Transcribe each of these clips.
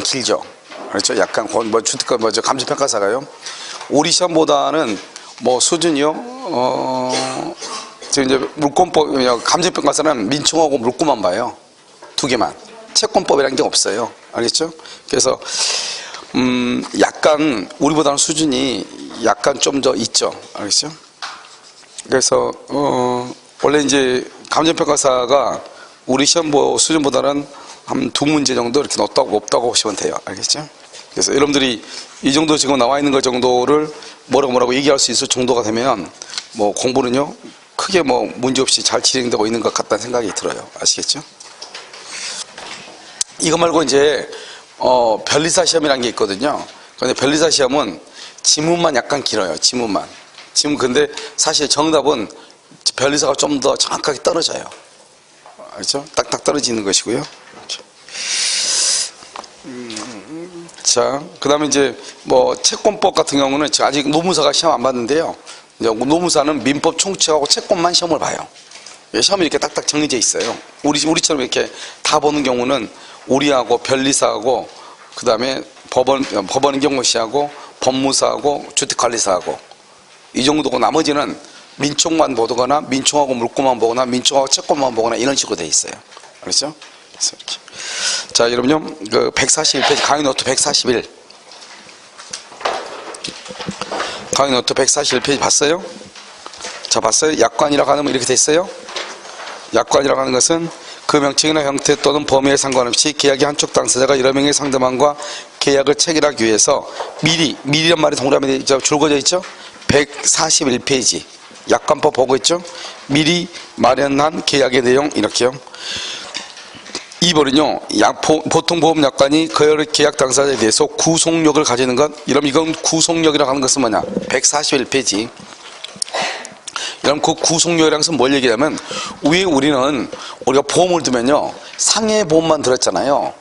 길죠. 그렇죠. 약간 뭐 주특가 뭐죠 감정평가사가요. 우리 시험보다는 뭐 수준이요. 지금 이제 물권법 감정평가사는 민총하고 물권만 봐요. 두 개만. 채권법이라는 게 없어요. 알겠죠? 그래서 약간 우리보다는 수준이 약간 좀 더 있죠. 알겠죠? 그래서 원래 이제 감정평가사가 우리 시험 수준보다는 한 두 문제 정도 이렇게 높다고 보시면 돼요. 알겠죠? 그래서 여러분들이 이 정도 지금 나와 있는 것 정도를 뭐라고 얘기할 수 있을 정도가 되면 뭐 공부는요 크게 뭐 문제 없이 잘 진행되고 있는 것 같다는 생각이 들어요. 아시겠죠? 이거 말고 이제 변리사 시험이라는 게 있거든요. 근데 변리사 시험은 지문만 약간 길어요. 지문 근데 사실 정답은 변리사가 좀 더 정확하게 떨어져요. 알죠? 딱딱 떨어지는 것이고요. 자, 그 다음에 이제 뭐 채권법 같은 경우는 아직 노무사가 시험 안 봤는데요. 이제 노무사는 민법 총칙하고 채권만 시험을 봐요. 시험이 이렇게 딱딱 정해져 있어요. 우리처럼 이렇게 다 보는 경우는 우리하고 변리사하고 그 다음에 법원 경고시하고 법무사하고 주택관리사하고 이 정도고 나머지는 민총만 보거나 민총하고 물권만 보거나 민총하고 채권만 보거나 이런 식으로 돼 있어요. 그렇죠? 그래서 이렇게. 자, 여러분요, 그 141페이지 강의 노트 141. 강의 노트 141페이지 봤어요? 자, 봤어요? 약관이라고 하면 이렇게 돼 있어요. 약관이라고 하는 것은 그 명칭이나 형태 또는 범위에 상관없이 계약의 한쪽 당사자가 여러 명의 상대방과 계약을 체결하기 위해서 미리란 말이 동그라미 줄거져 있죠? 141페이지. 약관법 보고 있죠? 미리 마련한 계약의 내용 이렇게요. 2번은요, 보통보험약관이 그 계약 당사자에 대해서 구속력을 가지는 것. 이건 구속력이라고 하는 것은 뭐냐? 141페이지. 그럼 그 구속력이라는 것은 뭘 얘기하면, 위에 우리가 보험을 두면요, 상해보험만 들었잖아요.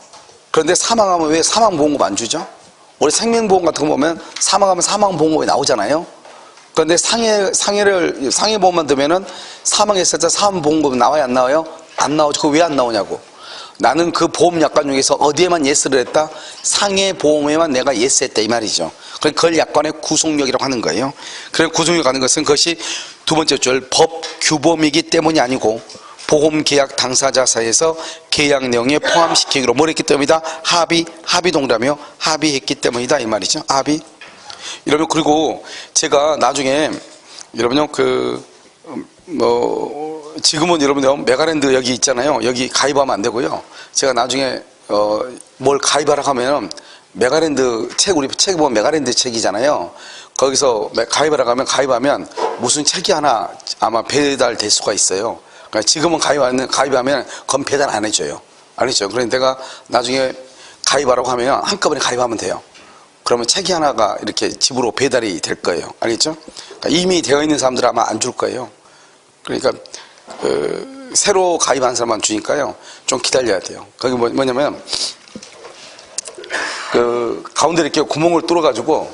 그런데 사망하면 왜 사망보험금 안 주죠? 우리 생명보험 같은 거 보면 사망하면 사망보험금이 나오잖아요. 그런데 상해보험만 두면은 사망했을 때 사망보험금이 나와요, 안 나와요? 안 나오죠. 그거 왜 안 나오냐고. 나는 그 보험약관 중에서 어디에만 예스를 했다? 상해보험에만 내가 예스했다 이 말이죠. 그걸 약관의 구속력이라고 하는 거예요. 그래서 구속력 하는 것은 그것이 두 번째 줄 법 규범이기 때문이 아니고 보험계약 당사자 사이에서 계약 내용에 포함시키기로 뭘 했기 때문이다? 합의 동그라미요. 합의했기 때문이다 이 말이죠. 합의. 여러분, 그리고 제가 나중에 여러분요 지금은 여러분들 메가랜드 여기 있잖아요. 여기 가입하면 안 되고요. 제가 나중에 뭘 가입하라고 하면 메가랜드 우리 책에 보면 메가랜드 책이잖아요. 거기서 가입하라고 하면 가입하면 무슨 책이 하나 아마 배달될 수가 있어요. 그러니까 지금은 가입하면 그건 배달 안 해줘요. 알겠죠? 그러니까 내가 나중에 가입하라고 하면 한꺼번에 가입하면 돼요. 그러면 책이 하나가 이렇게 집으로 배달이 될 거예요. 알겠죠? 그러니까 이미 되어 있는 사람들은 아마 안 줄 거예요. 그러니까 새로 가입한 사람만 주니까요. 좀 기다려야 돼요. 거기 뭐냐면 그 가운데 이렇게 구멍을 뚫어가지고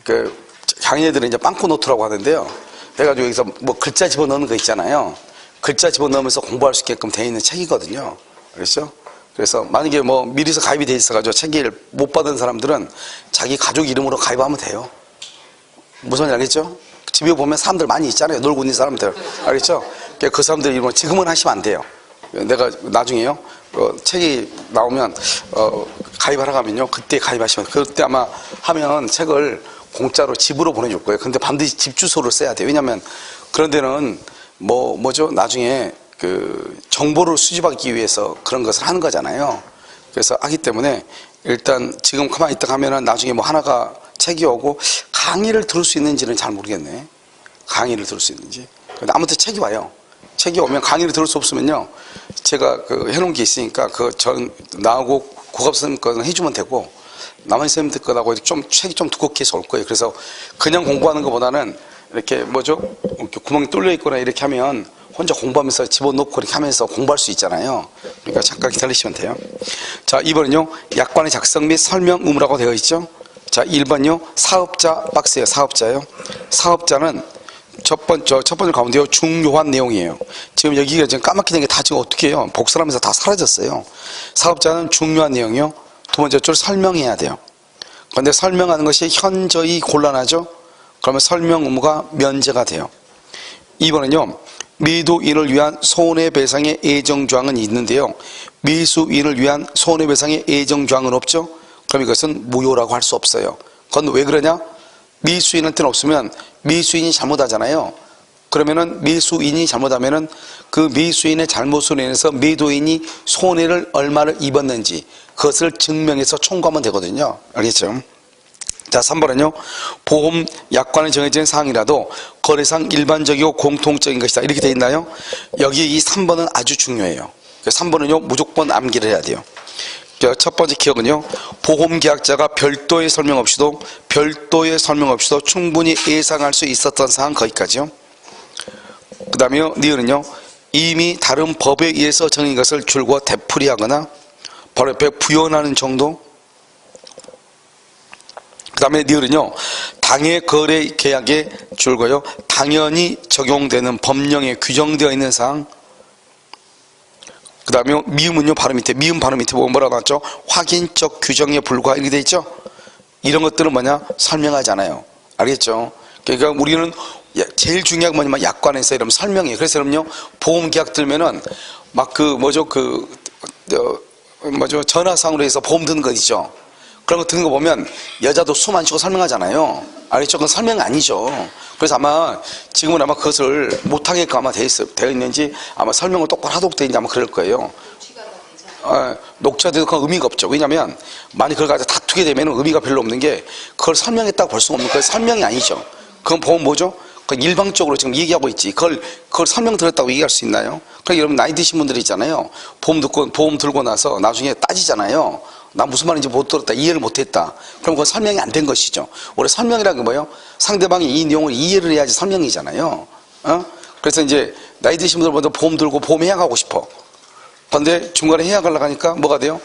그 장애들은 이제 빵꾸노트라고 하는데요. 그래가지고 여기서 뭐 글자 집어넣는 거 있잖아요. 글자 집어넣으면서 공부할 수 있게끔 되어 있는 책이거든요. 그렇죠? 그래서 만약에 뭐 미리서 가입이 돼 있어가지고 책을 못 받은 사람들은 자기 가족 이름으로 가입하면 돼요. 무슨 말인지 알겠죠? 집에 보면 사람들 많이 있잖아요. 놀고 있는 사람들. 알겠죠? 그 사람들 이름으로 지금은 하시면 안 돼요. 내가 나중에요. 책이 나오면 가입하라고 하면요. 그때 가입하시면 그때 아마 하면 책을 공짜로 집으로 보내줄 거예요. 근데 반드시 집 주소를 써야 돼요. 왜냐하면 그런 데는 뭐죠? 나중에 그 정보를 수집하기 위해서 그런 것을 하는 거잖아요. 그래서 하기 때문에 일단 지금 가만히 있다 하면은 나중에 뭐 하나가 책이 오고 강의를 들을 수 있는지는 잘 모르겠네. 강의를 들을 수 있는지. 근데 아무튼 책이 와요. 책이 오면 강의를 들을 수 없으면요. 제가 그 해놓은 게 있으니까 나하고 고갑선 거는 해주면 되고 남은 선생님들 거하고 책이 좀 두껍게 해서 올 거예요. 그래서 그냥 공부하는 것보다는 이렇게 뭐죠? 이렇게 구멍이 뚫려 있거나 이렇게 하면 혼자 공부하면서 집어넣고 이렇게 하면서 공부할 수 있잖아요. 그러니까 잠깐 기다리시면 돼요. 자, 2번은요. 약관의 작성 및 설명 의무라고 되어 있죠. 자, 1번요. 사업자 박스예요. 사업자요. 사업자는 첫 번째 가운데요. 중요한 내용이에요. 지금 여기가 지금 까맣게 된 게 다 지금 어떻게 해요? 복사하면서 다 사라졌어요. 사업자는 중요한 내용이요. 두 번째 줄 설명해야 돼요. 그런데 설명하는 것이 현저히 곤란하죠. 그러면 설명 의무가 면제가 돼요. 2번은요. 미도인을 위한 손해배상의 예정조항은 있는데요. 미수인을 위한 손해배상의 예정조항은 없죠. 그럼 이것은 무효라고 할 수 없어요. 그건 왜 그러냐? 미수인한테는 없으면 미수인이 잘못하잖아요. 그러면은 미수인이 잘못하면은 그 미수인의 잘못으로 인해서 미도인이 손해를 얼마를 입었는지 그것을 증명해서 청구하면 되거든요. 알겠죠? 자, 3번은요. 보험 약관에 정해진 사항이라도 거래상 일반적이고 공통적인 것이다. 이렇게 돼 있나요? 여기 이 3번은 아주 중요해요. 3번은요. 무조건 암기를 해야 돼요. 첫 번째 기억은요. 보험계약자가 별도의 설명 없이도 충분히 예상할 수 있었던 사항 거기까지요. 그 다음에 니은은요. 이미 다른 법에 의해서 정한 것을 줄과 되풀이하거나 바로 옆에 부연하는 정도. 그 다음에 니은은요. 당해 거래 계약에 줄고요. 당연히 적용되는 법령에 규정되어 있는 사항. 그 다음에 미음은요. 바로 밑에 보면 뭐라고 나왔죠? 확인적 규정에 불과 이렇게 돼 있죠? 이런 것들은 뭐냐? 설명하지 않아요. 알겠죠? 그러니까 우리는 제일 중요한 건 뭐냐면 약관에서 이러면 설명이에요. 그래서 그럼요. 보험계약 들면은 막 전화상으로 해서 보험 드는 거 있죠? 그런 거 듣는 거 보면 여자도 숨 안 쉬고 설명하잖아요. 알겠죠? 그건 설명 아니죠. 그래서 아마 지금은 아마 그것을 못하게끔 아마 되어 있는지 아마 설명을 똑바로 하도록 되어 있는지 아마 그럴 거예요. 녹취가 돼도 그건 의미가 없죠. 왜냐면 만약 그걸 가지고 다투게 되면 의미가 별로 없는 게 그걸 설명했다고 볼 수가 없는 거예요. 설명이 아니죠. 그건 보면 뭐죠? 그건 일방적으로 지금 얘기하고 있지. 그걸 설명 들었다고 얘기할 수 있나요? 그러니까 여러분 나이 드신 분들 있잖아요. 보험 들고 나서 나중에 따지잖아요. 나 무슨 말인지 못 들었다, 이해를 못했다. 그럼 그건 설명이 안 된 것이죠. 원래 설명이라는 게 뭐예요? 상대방이 이 내용을 이해를 해야지 설명이잖아요. 그래서 이제 나이 드신 분들 먼저 보험 들고 보험 해약하고 싶어. 그런데 중간에 해약하려고 하니까 뭐가 돼요?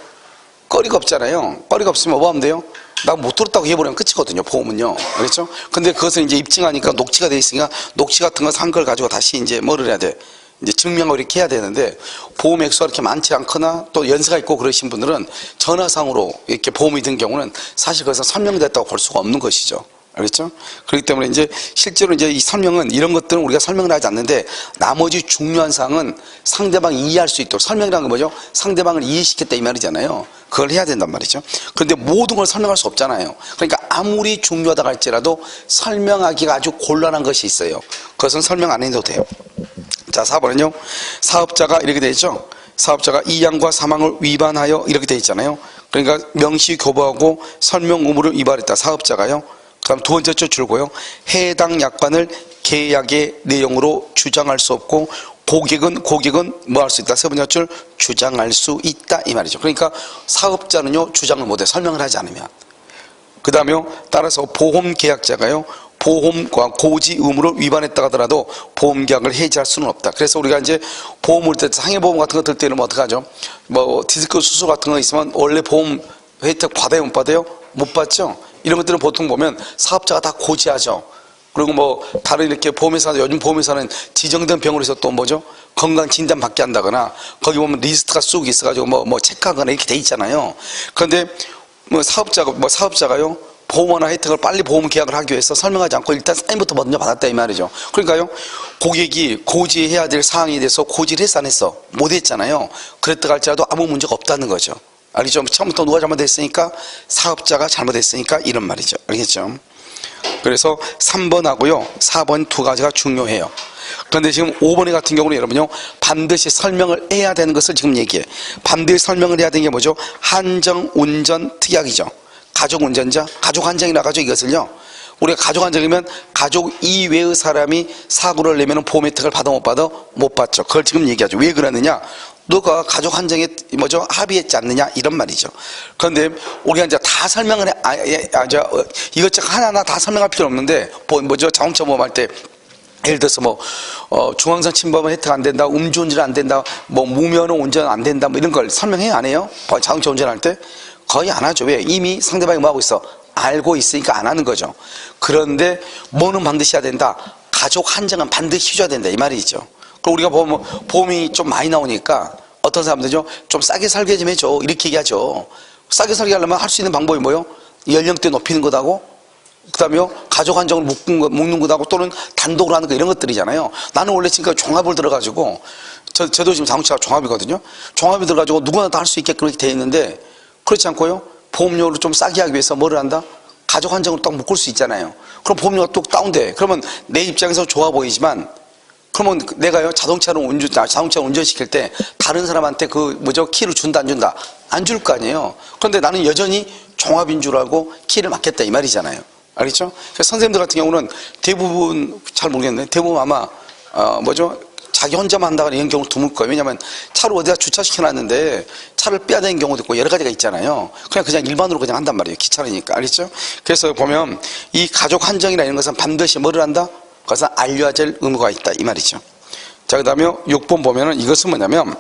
거리가 없잖아요. 거리가 없으면 뭐 하면 돼요? 나 못 들었다고 해버리면 끝이거든요. 보험은요. 그렇죠? 근데 그것을 이제 입증하니까 녹취가 돼 있으니까 녹취 같은 거 산 걸 가지고 다시 이제 뭐를 해야 돼? 이제 증명을 이렇게 해야 되는데 보험 액수가 이렇게 많지 않거나 또 연세가 있고 그러신 분들은 전화상으로 이렇게 보험이 든 경우는 사실 그것은 설명됐다고 볼 수가 없는 것이죠. 알겠죠? 그렇기 때문에 이제 실제로 이제 이 설명은 이런 것들은 우리가 설명을 하지 않는데 나머지 중요한 사항은 상대방이 이해할 수 있도록 설명이라는 건 뭐죠? 상대방을 이해시켰다 이 말이잖아요. 그걸 해야 된단 말이죠. 그런데 모든 걸 설명할 수 없잖아요. 그러니까 아무리 중요하다고 할지라도 설명하기가 아주 곤란한 것이 있어요. 그것은 설명 안 해도 돼요. 자, 4번은요. 사업자가 이렇게 되어 있죠. 사업자가 2항과 3항을 위반하여 이렇게 되어 있잖아요. 그러니까 명시 교부하고 설명 의무를 위반했다. 사업자가요. 그다음 두 번째 줄고요. 해당 약관을 계약의 내용으로 주장할 수 없고 고객은 뭐 할 수 있다. 세 번째 줄 주장할 수 있다 이 말이죠. 그러니까 사업자는요 주장을 못해 설명을 하지 않으면. 그 다음에요 따라서 보험계약자가요 보험과 고지 의무를 위반했다 하더라도 보험계약을 해지할 수는 없다. 그래서 우리가 이제 보험을 들 때 상해보험 같은 거 들 때는 뭐 어떡하죠? 뭐 디스크 수술 같은 거 있으면 원래 보험 혜택 받아요 못 받아요? 못 받죠? 이런 것들은 보통 보면 사업자가 다 고지하죠. 그리고 뭐 다른 이렇게 보험회사, 요즘 보험회사는 지정된 병원에서 또 뭐죠? 건강 진단 받게 한다거나 거기 보면 리스트가 쑥 있어가지고 뭐 체크하거나 이렇게 돼 있잖아요. 그런데 뭐 사업자가요 보험료나 혜택을 빨리 보험 계약을 하기 위해서 설명하지 않고 일단 사인부터 먼저 받았다 이 말이죠. 그러니까요 고객이 고지해야 될 사항에 대해서 고지를 했어 안 했어? 못 했잖아요. 그랬다 할지라도 아무 문제가 없다는 거죠. 알겠죠? 처음부터 누가 잘못했으니까 사업자가 잘못했으니까 이런 말이죠. 알겠죠? 그래서 3번하고요 4번 두 가지가 중요해요. 그런데 지금 5번에 같은 경우는 여러분요 반드시 설명을 해야 되는 것을 지금 얘기해. 반드시 설명을 해야 되는 게 뭐죠? 한정운전 특약이죠. 가족운전자, 가족한정이라 가지고 이것을요 우리가 가족한정이면 가족 이외의 사람이 사고를 내면 보험 혜택을 받아 못 받아? 못 받죠. 그걸 지금 얘기하죠. 왜 그러느냐? 너가 가족 한정에 뭐죠 합의했지 않느냐 이런 말이죠. 그런데 우리가 이제 다 설명을 이것저것 하나하나 다 설명할 필요 없는데 뭐죠 자동차 보험할 때 예를 들어서 뭐 중앙선 침범은 혜택 안 된다, 음주운전 안 된다, 뭐 무면허 운전 안 된다, 뭐 이런 걸 설명해요 안 해요? 자동차 운전할 때 거의 안 하죠. 왜? 이미 상대방이 뭐 하고 있어? 알고 있으니까 안 하는 거죠. 그런데 뭐는 반드시 해야 된다. 가족 한정은 반드시 해줘야 된다 이 말이죠. 그리고 우리가 보험이 좀 많이 나오니까 어떤 사람들이죠 좀 싸게 살게 좀 해줘 이렇게 얘기하죠. 싸게 살게 하려면 할 수 있는 방법이 뭐예요? 연령대 높이는 거다고, 그 다음에 가족 한정을 묶는 거다고, 또는 단독으로 하는 거, 이런 것들이잖아요. 나는 원래 지금까지 종합을 들어가지고, 저도 지금 자동차가 종합이거든요. 종합이 들어가지고 누구나 다 할 수 있게끔 그렇게 돼 있는데, 그렇지 않고요. 보험료를 좀 싸게 하기 위해서 뭐를 한다? 가족 한정으로 딱 묶을 수 있잖아요. 그럼 보험료가 또 다운돼. 그러면 내 입장에서 좋아 보이지만, 그러면 내가요, 자동차를 운전시킬 때 다른 사람한테 키를 준다 안 준다? 안 줄 거 아니에요. 그런데 나는 여전히 종합인 줄 알고 키를 맡겠다 이 말이잖아요. 알겠죠? 선생님들 같은 경우는 대부분, 잘 모르겠네. 대부분 아마 자기 혼자만 한다거나 이런 경우 드물 거예요. 왜냐면 차를 어디다 주차시켜놨는데 차를 빼야 되는 경우도 있고 여러 가지가 있잖아요. 그냥 일반으로 그냥 한단 말이에요. 귀찮으니까. 알겠죠? 그래서 보면 이 가족 한정이나 이런 것은 반드시 뭐를 한다? 그것은 알려야 될 의무가 있다 이 말이죠. 자, 그 다음에 6번 보면은 이것은 뭐냐면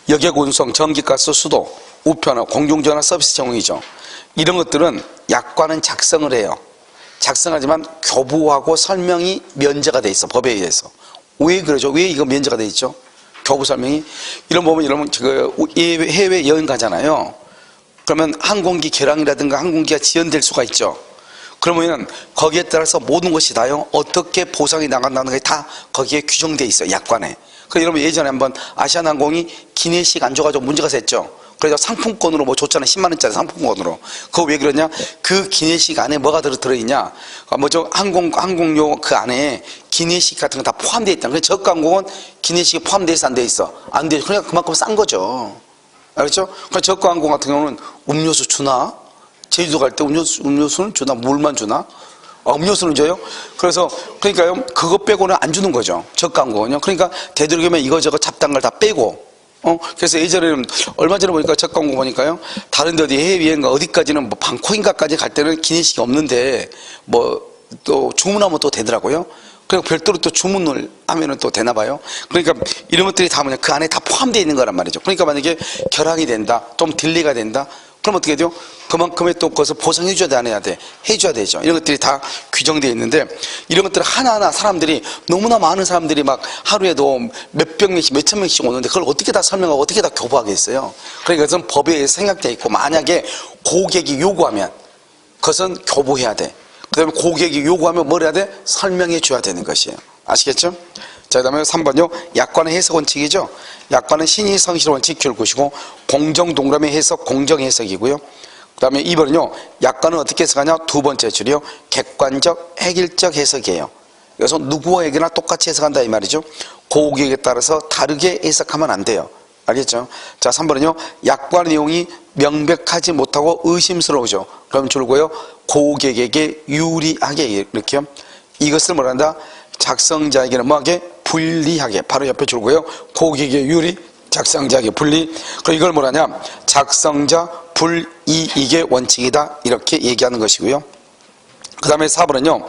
여객 운송, 전기가스, 수도, 우편화, 공중전화 서비스 제공이죠. 이런 것들은 약관은 작성을 해요. 작성하지만 교부하고 설명이 면제가 돼 있어, 법에 의해서. 왜 그러죠? 왜 이거 면제가 돼 있죠? 교부 설명이. 이런 보면 해외 여행 가잖아요. 그러면 항공기 결항이라든가 항공기가 지연될 수가 있죠. 그러면 거기에 따라서 모든 것이 다요, 어떻게 보상이 나간다는 게 다 거기에 규정돼 있어요, 약관에. 그래서 여러분 예전에 한번 아시아나항공이 기내식 안 줘가지고 문제가 됐죠. 그래서 상품권으로 줬잖아요. 10만원짜리 상품권으로. 그거 왜 그러냐? 그 기내식 안에 뭐가 들어있냐? 항공료 그 안에 기내식 같은 거 다 포함되어 있다. 그래서 저가 항공은 기내식이 포함되어 있어, 안 돼 있어? 안 돼. 그러니까 그만큼 싼 거죠. 알겠죠? 그러니까 저가 항공 같은 경우는 음료수 주나? 제주도 갈 때 음료수는 주나? 물만 주나? 음료수는 줘요? 그러니까요, 그거 빼고는 안 주는 거죠. 저가 항공은요. 그러니까 되도록이면 이거저거 잡다한 걸 다 빼고, 그래서 예전에는, 얼마 전에 보니까 저가 항공 보니까요, 다른 데 어디 해외여행가 어디까지는 방콕인가까지 갈 때는 기내식이 없는데, 또 주문하면 또 되더라고요. 그리고 별도로 또 주문을 하면은 또 되나 봐요. 그러니까 이런 것들이 다 그 안에 다 포함되어 있는 거란 말이죠. 그러니까 만약에 결항이 된다, 좀 딜레이가 된다, 그럼 어떻게 돼요? 그만큼의 또 그것을 보상해줘야 돼, 안 해야 돼? 해줘야 되죠. 이런 것들이 다 규정되어 있는데, 이런 것들을 하나하나 사람들이, 너무나 많은 사람들이 막 하루에도 몇백 명씩, 몇천 명씩 오는데, 그걸 어떻게 다 설명하고 어떻게 다 교부하겠어요? 그러니까 그것은 법에 의해서 생각되어 있고, 만약에 고객이 요구하면, 그것은 교부해야 돼. 그 다음에 고객이 요구하면 뭘 해야 돼? 설명해 줘야 되는 것이에요. 아시겠죠? 자, 그 다음에 3번요. 약관의 해석 원칙이죠. 약관은 신의 성실 원칙 결국이고, 공정 동그라미 해석 공정 해석이고요. 그 다음에 2번은요. 약관은 어떻게 해석하냐? 두 번째 줄이요. 객관적 획일적 해석이에요. 그래서 누구에게나 똑같이 해석한다 이 말이죠. 고객에 따라서 다르게 해석하면 안 돼요. 알겠죠? 자, 3번은요. 약관 내용이 명백하지 못하고 의심스러우죠. 그럼 줄고요. 고객에게 유리하게, 이렇게요. 이것을 뭐란다? 작성자에게는 뭐하게? 불리하게. 바로 옆에 줄고요. 고객에게 유리, 작성자에게 불리. 그럼 이걸 뭐라냐? 작성자 불이익의 원칙이다. 이렇게 얘기하는 것이고요. 그 다음에 4번은요.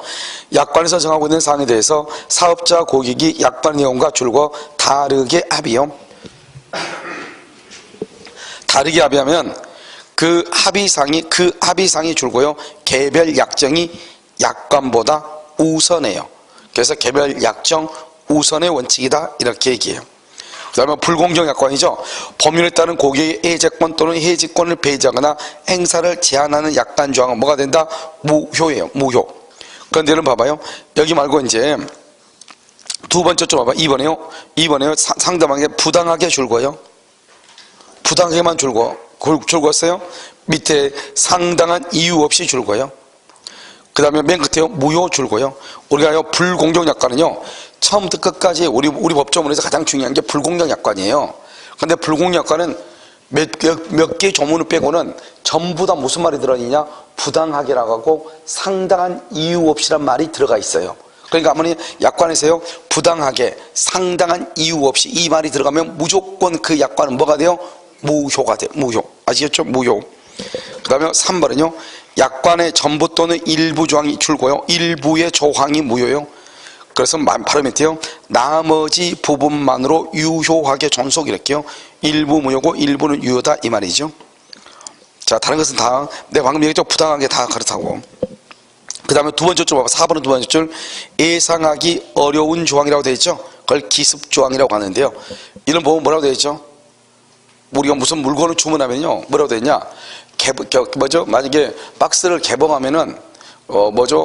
약관에서 정하고 있는 사항에 대해서 사업자 고객이 약관 내용과 줄과 다르게 합의요. 다르게 합의하면 그 합의상이 줄고요. 개별 약정이 약관보다 우선해요. 그래서 개별 약정 우선의 원칙이다. 이렇게 얘기해요. 그 다음에 불공정 약관이죠. 법률에 따른 고객의 해제권 또는 해지권을 배제하거나 행사를 제한하는 약관 조항은 뭐가 된다? 무효예요. 무효. 그런데 여러분 봐봐요. 여기 말고 이제 두 번째 좀 봐봐. 2번에요. 상대방에게 부당하게 줄고요. 부당하게만 줄궜어요. 밑에 상당한 이유 없이 줄고요. 그 다음에 맨 끝에요. 무효 줄고요. 우리가요, 불공정 약관은요, 처음부터 끝까지 우리 법조문에서 가장 중요한 게 불공정 약관이에요. 근데 불공정 약관은 몇 개 조문을 빼고는 전부 다 무슨 말이 들어있냐? 부당하게라고 하고 상당한 이유 없이란 말이 들어가 있어요. 그러니까 아무리 약관에서요, 부당하게, 상당한 이유 없이 이 말이 들어가면 무조건 그 약관은 뭐가 돼요? 무효가 돼요. 무효. 아시겠죠? 무효. 그 다음에 3번은요. 약관의 전부 또는 일부 조항이 줄고요. 일부의 조항이 무효요. 그래서 바로 밑에요. 나머지 부분만으로 유효하게 존속 이렇게요. 일부 무효고 일부는 유효다 이 말이죠. 자, 다른 것은 다 내가 방금 얘기했죠. 부당하게 다 그렇다고. 그 다음에 두 번째 줄 봐봐. 4번은 두 번째 줄. 예상하기 어려운 조항이라고 되어 있죠. 그걸 기습 조항이라고 하는데요. 이런 부분 뭐라고 되어 있죠? 우리가 무슨 물건을 주문하면요, 뭐라고 되냐, 만약에 박스를 개봉하면은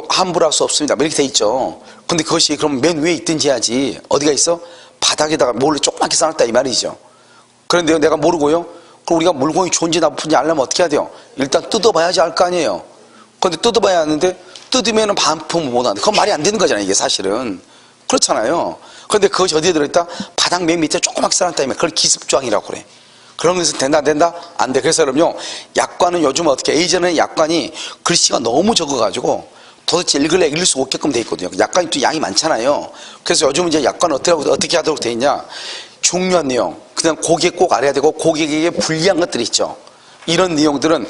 환불할 수 없습니다, 이렇게 돼 있죠. 근데 그것이 그럼 맨 위에 있든지 해야지, 어디가 있어? 바닥에다가 몰래 조그맣게 써놨다 이 말이죠. 그런데 내가 모르고요, 그럼 우리가 물건이 좋은지 나쁜지 알려면 어떻게 해야 돼요? 일단 뜯어봐야지 알 거 아니에요. 그런데 뜯어봐야 하는데, 뜯으면은 반품을 못하는데, 그건 말이 안 되는 거잖아요, 이게 사실은. 그렇잖아요. 그런데 그것이 어디에 들어있다? 바닥 맨 밑에 조그맣게 써놨다, 그걸 기습조항이라고 그래. 그런 것은 된다 안 돼. 그래서 여러분요, 약관은 요즘 어떻게, 예전에는 약관이 글씨가 너무 적어가지고 도대체 읽을 수가 없게끔 돼 있거든요. 약관이 또 양이 많잖아요. 그래서 요즘은 이제 약관을 어떻게 하도록 돼 있냐, 중요한 내용, 그냥 고객 꼭 알아야 되고, 고객에게 불리한 것들이 있죠. 이런 내용들은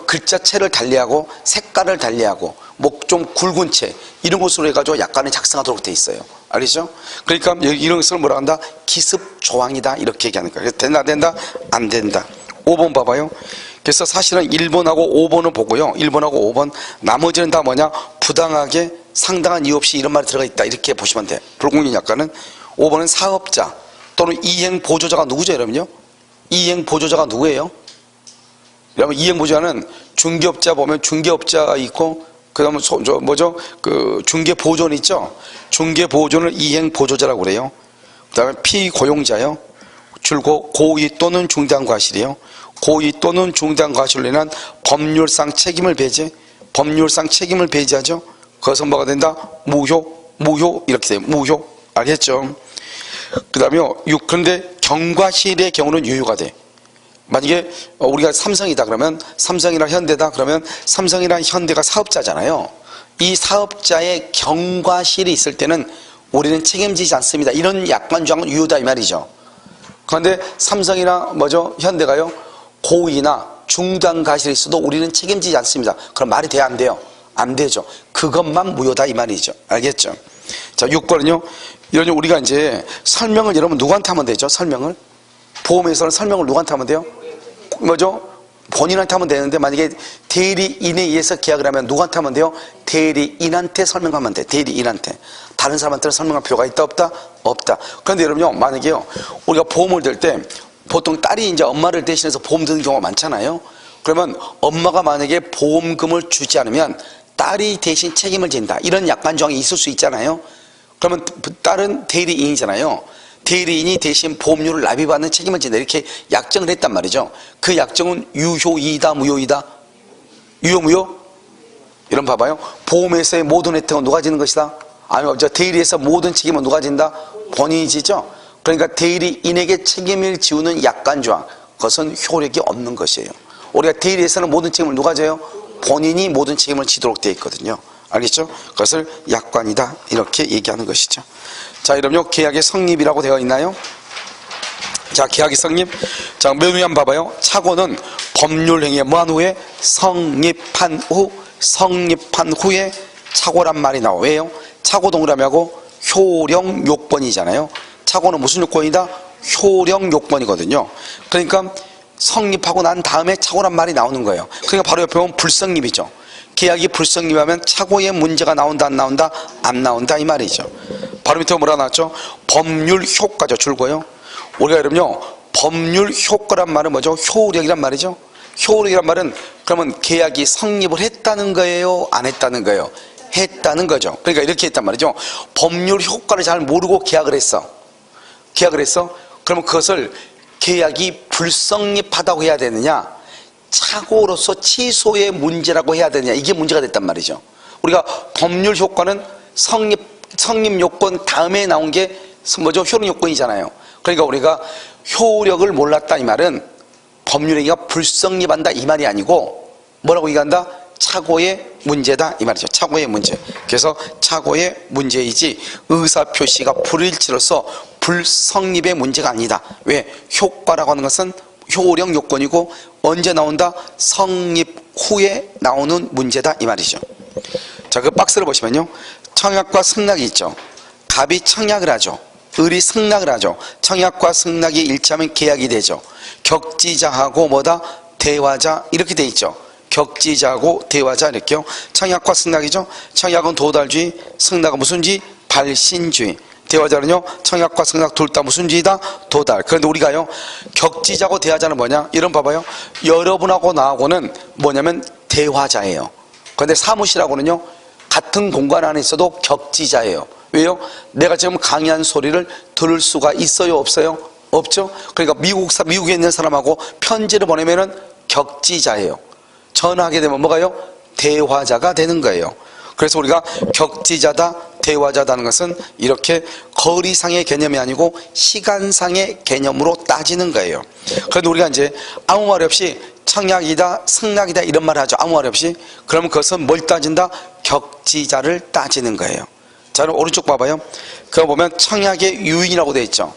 글자체를 달리하고 색깔을 달리하고 좀 굵은 체, 이런 것으로 해가지고 약관을 작성하도록 돼 있어요. 알겠죠? 그러니까 이런 것을 뭐라 한다? 기습 조항이다, 이렇게 얘기하는 거예요. 그래서 된다 안 된다. 5번 봐봐요. 그래서 사실은 1번하고 5번을 보고요, 1번하고 5번 나머지는 다 뭐냐, 부당하게 상당한 이유 없이 이런 말이 들어가 있다, 이렇게 보시면 돼. 불공인 약관은 5번은 사업자 또는 이행 보조자가 누구죠, 여러분요? 이행 보조자가 누구예요? 여러분, 이행 보조자는 중개업자 보면 중개업자가 있고, 그 다음에 중개 보존 있죠? 중개 보존을 이행 보조자라고 그래요. 그 다음에 피고용자요. 줄고 고의 또는 중대한 과실이요. 고의 또는 중대한 과실로 인한 법률상 책임을 배제하죠. 그것은 뭐가 된다? 무효 이렇게 돼요. 무효. 알겠죠? 그 다음에요, 그런데 경과실의 경우는 유효가 돼. 만약에 우리가 삼성이다 그러면, 삼성이랑 현대다 그러면, 삼성이랑 현대가 사업자잖아요. 이 사업자의 경과실이 있을 때는 우리는 책임지지 않습니다, 이런 약관조항은 유효다 이 말이죠. 그런데 삼성이나 현대가요, 고의나 중대한 과실이 있어도 우리는 책임지지 않습니다. 그럼 말이 돼야 안 돼요? 안 되죠. 그것만 무효다 이 말이죠. 알겠죠? 자, 6번은요, 이런 우리가 이제 설명을 여러분 누구한테 하면 되죠? 설명을? 보험에서는 설명을 누구한테 하면 돼요? 본인한테 하면 되는데, 만약에 대리인에 의해서 계약을 하면 누구한테 하면 돼요? 대리인한테 설명하면 돼. 대리인한테. 다른 사람한테는 설명할 필요가 있다 없다? 없다. 그런데 여러분요, 만약에요, 우리가 보험을 들 때 보통 딸이 이제 엄마를 대신해서 보험 드는 경우가 많잖아요. 그러면 엄마가 만약에 보험금을 주지 않으면 딸이 대신 책임을 진다, 이런 약관 조항이 있을 수 있잖아요. 그러면 딸은 대리인이잖아요. 대리인이 대신 보험료를 납입하는 책임을 진다, 이렇게 약정을 했단 말이죠. 그 약정은 유효이다 무효이다? 유효? 이런 봐봐요. 보험회사의 모든 혜택은 누가 지는 것이다? 아니면 대리에서 모든 책임은 누가 진다? 본인이 지죠. 그러니까 대리인에게 책임을 지우는 약관조항, 그것은 효력이 없는 것이에요. 우리가 대리에서는 모든 책임을 누가 져요? 본인이 모든 책임을 지도록 되어 있거든요. 알겠죠? 그것을 약관이다, 이렇게 얘기하는 것이죠. 자, 여러분요, 계약의 성립이라고 되어 있나요? 자, 계약의 성립. 자, 메뉴 한번 봐봐요. 착오는 법률행위에 뭐한 후에? 성립한 후에 착오란 말이 나와. 왜요? 착오 동그라미하고 효력 요건이잖아요. 착오는 무슨 요건이다? 효력 요건이거든요. 그러니까 성립하고 난 다음에 착오란 말이 나오는 거예요. 그러니까 바로 옆에 보면 불성립이죠. 계약이 불성립하면 착오의 문제가 나온다 안 나온다? 안 나온다 이 말이죠. 바로 밑에 뭐라 나왔죠? 법률 효과죠. 줄고요. 우리가 여러분요, 법률 효과란 말은 뭐죠? 효력이란 말이죠. 효력이란 말은 그러면 계약이 성립을 했다는 거예요, 안 했다는 거예요? 했다는 거죠. 그러니까 이렇게 했단 말이죠. 법률 효과를 잘 모르고 계약을 했어. 그러면 그것을 계약이 불성립하다고 해야 되느냐, 착오로서 취소의 문제라고 해야 되느냐, 이게 문제가 됐단 말이죠. 우리가 법률 효과는 성립 요건 다음에 나온 게 뭐죠? 효력 요건이잖아요. 그러니까 우리가 효력을 몰랐다 이 말은 법률행위가 불성립한다 이 말이 아니고 뭐라고 얘기한다? 착오의 문제다 이 말이죠. 착오의 문제. 그래서 착오의 문제이지 의사표시가 불일치로서 불성립의 문제가 아니다. 왜? 효과라고 하는 것은 효력 요건이고 언제 나온다? 성립 후에 나오는 문제다 이 말이죠. 자, 그 박스를 보시면요, 청약과 승낙이 있죠. 갑이 청약을 하죠. 을이 승낙을 하죠. 청약과 승낙이 일치하면 계약이 되죠. 격지자하고 뭐다? 대화자, 이렇게 돼 있죠. 격지자하고 대화자, 이렇게요. 청약과 승낙이죠. 청약은 도달주의, 승낙은 무슨주의? 발신주의. 대화자는요, 청약과 승낙 둘 다 무슨 지이다? 도달. 그런데 우리가요, 격지자고 대화자는 뭐냐? 이런 봐봐요. 여러분하고 나하고는 뭐냐면 대화자예요. 그런데 사무실하고는요, 같은 공간 안에 있어도 격지자예요. 왜요? 내가 지금 강의한 소리를 들을 수가 있어요? 없어요? 없죠? 그러니까 미국에 있는 사람하고 편지를 보내면은 격지자예요. 전화하게 되면 뭐가요? 대화자가 되는 거예요. 그래서 우리가 격지자다, 대화자다는 것은 이렇게 거리상의 개념이 아니고 시간상의 개념으로 따지는 거예요. 그런데 우리가 이제 아무 말 없이 청약이다, 승낙이다 이런 말을 하죠. 아무 말 없이. 그러면 그것은 뭘 따진다? 격지자를 따지는 거예요. 자, 그럼 오른쪽 봐봐요. 그거 보면 청약의 유인이라고 되어 있죠.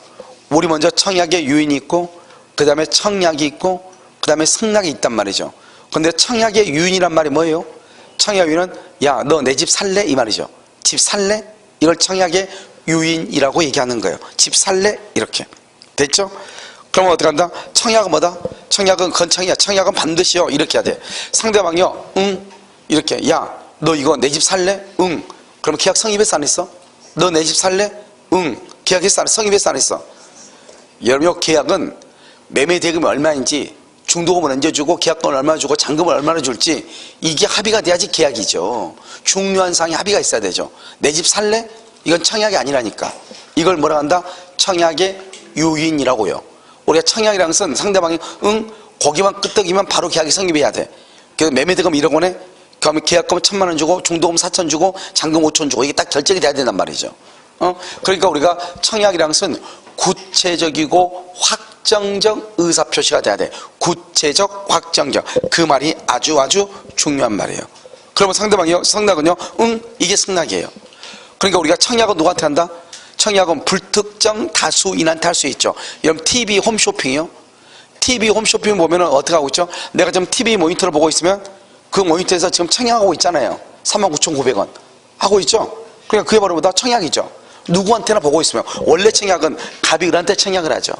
우리 먼저 청약의 유인이 있고, 그 다음에 청약이 있고, 그 다음에 승낙이 있단 말이죠. 근데 청약의 유인이란 말이 뭐예요? 청약 유인은 야, 너 내 집 살래? 이 말이죠. 집 살래? 이걸 청약의 유인이라고 얘기하는 거예요. 집 살래? 이렇게. 됐죠? 그러면 어떻게 한다? 청약은 뭐다? 청약은 건청이야. 청약은 반드시요. 이렇게 해야 돼. 상대방이요. 응? 이렇게. 야, 너 이거 내 집 살래? 응. 그러면 계약 성립했어 안 했어? 너 내 집 살래? 응. 계약했어 안 했어? 성립했어 안 했어? 여러분, 계약은 매매 대금이 얼마인지, 중도금을 언제 주고, 계약금을 얼마나 주고, 잔금을 얼마나 줄지, 이게 합의가 돼야지 계약이죠. 중요한 사항이 합의가 있어야 되죠. 내 집 살래? 이건 청약이 아니라니까. 이걸 뭐라 한다? 청약의 유인이라고요. 우리가 청약이라는 것은 상대방이 응? 거기만 끄떡이면 바로 계약이 성립해야 돼. 그래서 매매 대금 1억 원에 그러면 계약금 1,000만 원 주고, 중도금 4천 주고, 잔금 5천 주고, 이게 딱 결정이 돼야 된단 말이죠. 그러니까 우리가 청약이라는 것은 구체적이고 확정적 의사표시가 돼야 돼. 구체적, 확정적. 그 말이 아주 중요한 말이에요. 그러면 상대방이요, 승낙은요, 응, 이게 승낙이에요. 그러니까 우리가 청약은 누구한테 한다? 청약은 불특정 다수인한테 할 수 있죠. 여러분, TV 홈쇼핑이요. TV 홈쇼핑 보면은 어떻게 하고 있죠? 내가 지금 TV 모니터를 보고 있으면 그 모니터에서 지금 청약하고 있잖아요. 39,900원. 하고 있죠? 그러니까 그게 바로 뭐다? 청약이죠. 누구한테나 보고 있으면. 원래 청약은 갑이 을한테 청약을 하죠.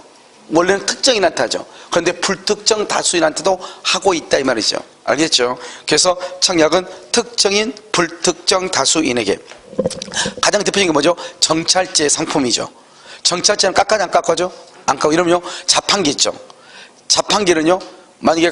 원래는 특정인한테 하죠. 그런데 불특정 다수인한테도 하고 있다 이 말이죠. 알겠죠? 그래서 청약은 특정인, 불특정 다수인에게. 가장 대표적인 게 뭐죠? 정찰제 상품이죠. 정찰제는 깎아냐 안 깎아죠? 안 깎고. 이러면요, 자판기 있죠. 자판기는요, 만약에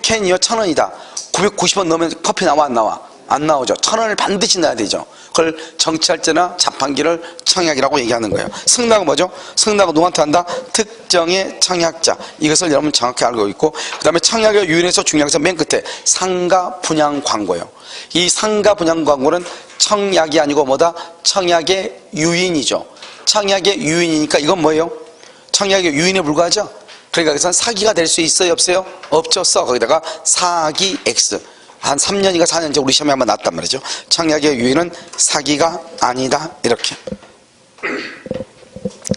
캔이요 1,000원이다. 990원 넣으면 커피 나와 안 나와? 안 나오죠. 1,000원을 반드시 넣어야 되죠. 그걸 정찰제나 자판기를 청약이라고 얘기하는 거예요. 승낙은 뭐죠? 승낙은 누구한테 한다? 특정의 청약자. 이것을 여러분 정확히 알고 있고, 그 다음에 청약의 유인에서 중요한 것은 맨 끝에 상가 분양 광고예요. 이 상가 분양 광고는 청약이 아니고 뭐다? 청약의 유인이죠. 청약의 유인이니까 이건 뭐예요? 청약의 유인에 불과하죠? 그러니까 여기서는 사기가 될 수 있어요? 없어요? 없죠. 써. 거기다가 사기 X. 한 3년인가 4년째 우리 시험에 한번 나왔단 말이죠. 청약의 유인은 사기가 아니다. 이렇게.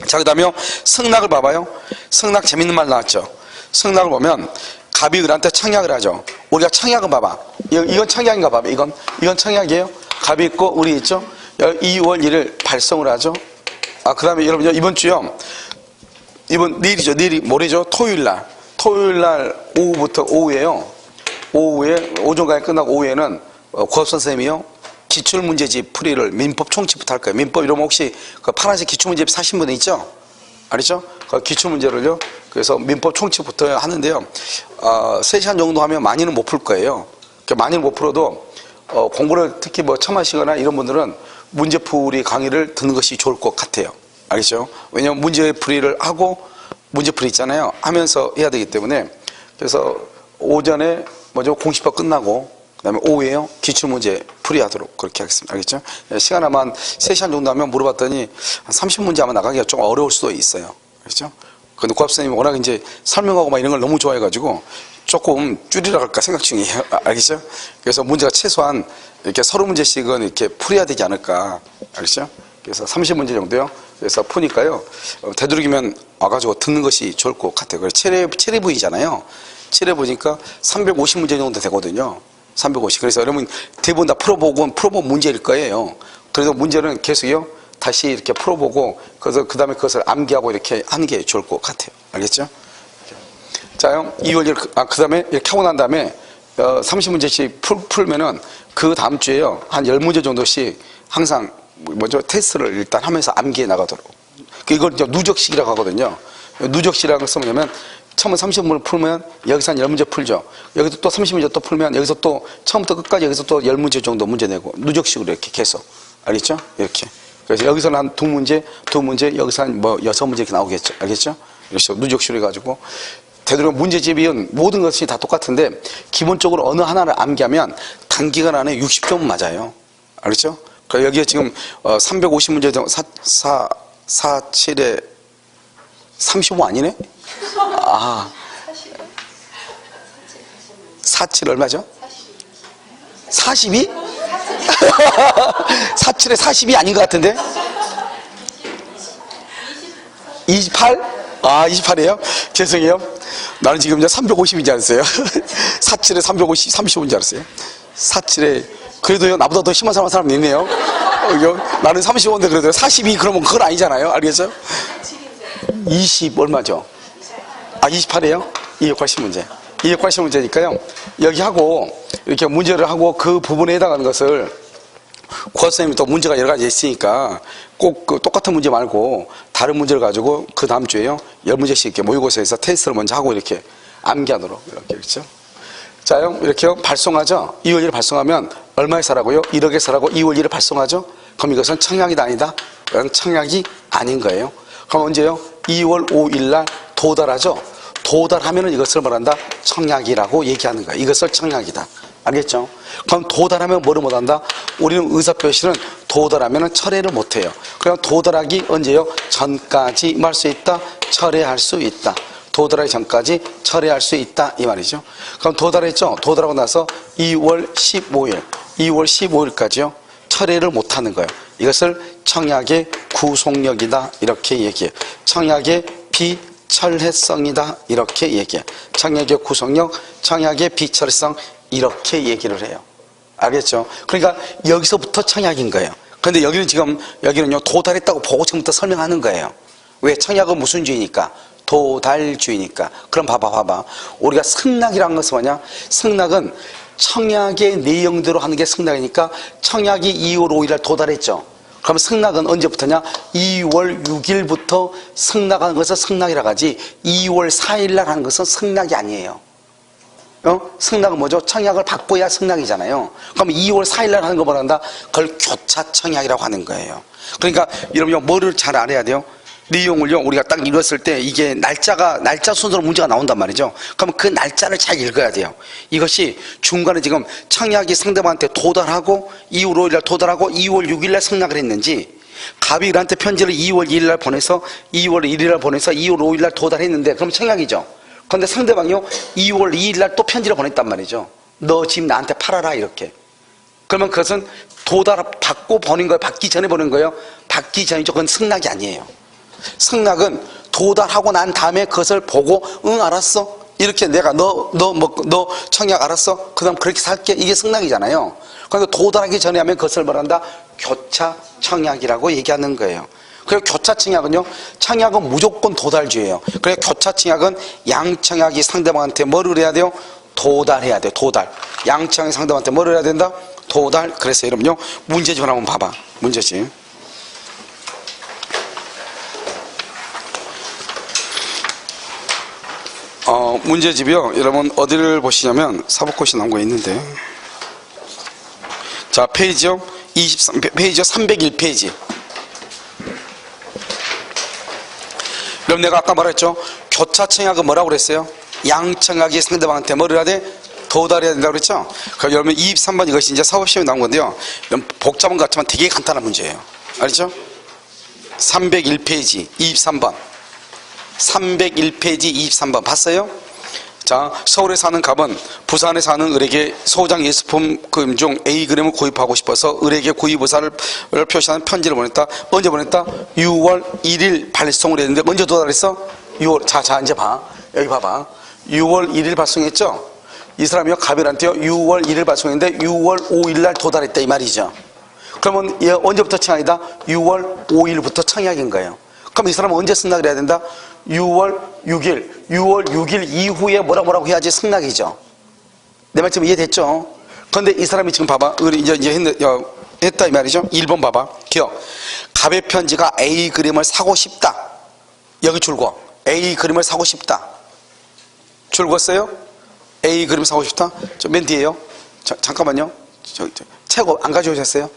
자, 그 다음에 승낙을 봐봐요. 승낙 재밌는 말 나왔죠. 승낙을 보면 갑이 을한테 청약을 하죠. 우리가 청약은 봐봐. 이건 청약인가 봐봐. 이건 청약이에요. 갑이 있고 우리 있죠. 2월 1일 발송을 하죠. 그 다음에 여러분 이번 주요. 내일이죠. 내일이 모레죠. 토요일날 오후부터 오후에요. 오후에 오전까지 끝나고 오후에는 고급 선생님이요, 기출문제집 풀이를 민법 총칙부터 할 거예요. 민법 이러면 혹시 그 파란색 기출문제집 사신 분 있죠? 알죠? 그 기출문제를요, 그래서 민법 총칙부터 하는데요. 3시간 정도 하면 많이는 못 풀 거예요. 많이는 못 풀어도 공부를 특히 뭐 처음 하시거나 이런 분들은 문제풀이 강의를 듣는 것이 좋을 것 같아요. 알겠죠? 왜냐면 문제풀이를 하고, 문제풀이 있잖아요. 하면서 해야 되기 때문에. 그래서 오전에 먼저 공시법 끝나고, 그 다음에 오후에요, 기출문제 풀이하도록 그렇게 하겠습니다. 알겠죠? 시간 아마 한 3시간 정도 하면 물어봤더니 한 30문제 아마 나가기가 좀 어려울 수도 있어요. 그렇죠? 근데 고합 선생님이 워낙 이제 설명하고 막 이런 걸 너무 좋아해가지고 조금 줄이라 할까 생각 중이에요. 알겠죠? 그래서 문제가 최소한 이렇게 30문제씩은 이렇게 풀어야 되지 않을까. 알겠죠? 그래서 30문제 정도요. 그래서 푸니까요, 되도록이면 와가지고 듣는 것이 좋을 것 같아요. 그래서 체리부이잖아요. 7회 보니까 350문제 정도 되거든요. 350. 그래서 여러분 대부분 다 풀어본 문제일 거예요. 그래서 문제는 계속요, 다시 이렇게 풀어보고, 그래서 그 다음에 그것을 암기하고 이렇게 하는 게 좋을 것 같아요. 알겠죠? 자요, 2월 1일, 그 다음에 이렇게 하고 난 다음에 30문제씩 풀면은 그 다음 주에요, 한 10문제 정도씩 항상 먼저 테스트를 일단 하면서 암기해 나가도록. 이걸 이제 누적식이라고 하거든요. 누적식이라는 것은 뭐냐면 처음에 30문을 풀면 여기서 한 10문제 풀죠. 여기서 또 30문제 또 풀면 여기서 또 처음부터 끝까지 여기서 또 10문제 정도 문제 내고 누적식으로 이렇게 계속. 알겠죠? 이렇게. 그래서 여기서는 한 2문제, 여기서 한 뭐 6문제 이렇게 나오겠죠. 알겠죠? 이렇게 누적식으로 해가지고 되도록 문제집은 모든 것이 다 똑같은데 기본적으로 어느 하나를 암기하면 단기간 안에 60점은 맞아요. 알겠죠? 그러니까 여기에 지금 350문제 정도 47에 35 아니네? 아, 47 얼마죠? 42? 47에 42 아닌 것 같은데? 28? 아, 28이에요? 죄송해요. 나는 지금 이제 350인 줄 알았어요. 47에 350, 35인 줄 알았어요. 47에, 그래도 나보다 더 심한 사람이 있네요. 나는 35인데 그래도 42 그러면 그건 아니잖아요. 알겠어요? 20 얼마죠? 아, 28이에요? 280문제. 280문제니까요. 여기 하고, 이렇게 문제를 하고 그 부분에 해당하는 것을 국어선생님이 또 문제가 여러 가지 있으니까 꼭 그 똑같은 문제 말고 다른 문제를 가지고 그 다음 주에요. 10문제씩 이렇게 모의고사에서 테스트를 먼저 하고 이렇게 암기하도록. 이렇게, 그렇죠? 자요, 이렇게 발송하죠? 2월 1일 발송하면 얼마에 사라고요? 1억에 사라고 2월 1일 발송하죠? 그럼 이것은 청약이다 아니다? 그건 청약이 아닌 거예요. 그럼 언제요? 2월 5일 날 도달하죠? 도달하면은 이것을 말한다? 청약이라고 얘기하는 거야. 이것을 청약이다. 알겠죠? 그럼 도달하면 뭐를 못한다? 우리는 의사표시는 도달하면은 철회를 못해요. 그럼 도달하기 언제요? 전까지 할 수 있다? 철회할 수 있다. 도달하기 전까지 철회할 수 있다. 이 말이죠. 그럼 도달했죠? 도달하고 나서 2월 15일, 2월 15일까지요? 철회를 못하는 거예요. 이것을 청약의 구속력이다. 이렇게 얘기해요. 청약의 비철회성이다. 이렇게 얘기해요. 청약의 구속력, 청약의 비철회성 이렇게 얘기를 해요. 알겠죠? 그러니까 여기서부터 청약인 거예요. 그런데 여기는요 도달했다고 보고 지금부터 설명하는 거예요. 왜? 청약은 무슨 주의니까? 도달주의니까. 그럼 봐봐. 우리가 승낙이라는 것은 뭐냐? 승낙은 청약의 내용대로 하는 게 승낙이니까 청약이 2월 5일 날 도달했죠. 그럼 승낙은 언제부터냐? 2월 6일부터 승낙하는 것을 승낙이라고 하지 2월 4일 날 하는 것은 승낙이 아니에요. 승낙은 뭐죠? 청약을 바꿔야 승낙이잖아요. 그럼 2월 4일 날 하는 거 뭐라 한다? 그걸 교차 청약이라고 하는 거예요. 그러니까 여러분 뭐를 잘 알아야 돼요? 내용을요 우리가 딱 읽었을 때 이게 날짜 순서로 문제가 나온단 말이죠. 그럼 그 날짜를 잘 읽어야 돼요. 이것이 중간에 지금 청약이 상대방한테 도달하고 2월 5일 날 도달하고 2월 6일 날 승낙을 했는지, 갑이 일한테 편지를 2월 2일 날 보내서 2월 1일 날 보내서 2월 5일 날 도달했는데 그럼 청약이죠. 그런데 상대방이요 2월 2일 날 또 편지를 보냈단 말이죠. 너 집 나한테 팔아라 이렇게. 그러면 그것은 받고 보낸 거예요? 받기 전에 보낸 거예요? 받기 전이죠. 그건 승낙이 아니에요. 승낙은 도달하고 난 다음에 그것을 보고 응 알았어 이렇게 내가 너 청약 알았어 그 다음 그렇게 살게 이게 승낙이잖아요. 그러니까 도달하기 전에 하면 그것을 말한다? 교차 청약이라고 얘기하는 거예요. 그리고 교차 청약은요 청약은 무조건 도달주예요. 그래서 교차 청약은 양청약이 상대방한테 뭐를 해야 돼요? 도달해야 돼. 도달. 양청약이 상대방한테 뭐를 해야 된다? 도달. 그래서 여러분요 문제집을 한번 봐봐. 문제집. 문제집이요. 여러분 어디를 보시냐면 사법고시 나온 거 있는데, 자 페이지요 23페이지요 301페이지. 여러분 내가 아까 말했죠. 교차 청약은 뭐라고 그랬어요? 양청약이 상대방한테 뭐를 해야 돼? 도달해야 된다고 그랬죠. 그럼 여러분 23번 이것이 이제 사법시험에 나온 건데요. 복잡한 것 같지만 되게 간단한 문제예요. 알죠? 301페이지 23번 301페이지 23번 봤어요? 자, 서울에 사는 갑은 부산에 사는 을에게 소장 예술품 중 A그램을 구입하고 싶어서 을에게 구입 의사를 표시하는 편지를 보냈다. 언제 보냈다? 6월 1일 발송을 했는데 언제 도달했어? 6월. 자 이제 봐. 여기 봐봐. 6월 1일 발송했죠? 이 사람이요 갑이한테요 6월 1일 발송했는데 6월 5일 날 도달했다 이 말이죠. 그러면 얘 언제부터 청약이다? 6월 5일부터 청약인 거예요. 그럼 이 사람은 언제 승낙을 해야 된다? 6월 6일 이후에 뭐라고 해야지 승낙이죠. 내 말씀 이해됐죠? 그런데 이 사람이 지금 봐봐. 이제 했는데 했다 이 말이죠. 1번 봐봐. 기억. 갑의 편지가 A 그림을 사고 싶다. 여기 줄거. A 그림을 사고 싶다. 줄거어요? A 그림 사고 싶다. 저 맨 뒤에요. 잠깐만요. 책 안 가져오셨어요?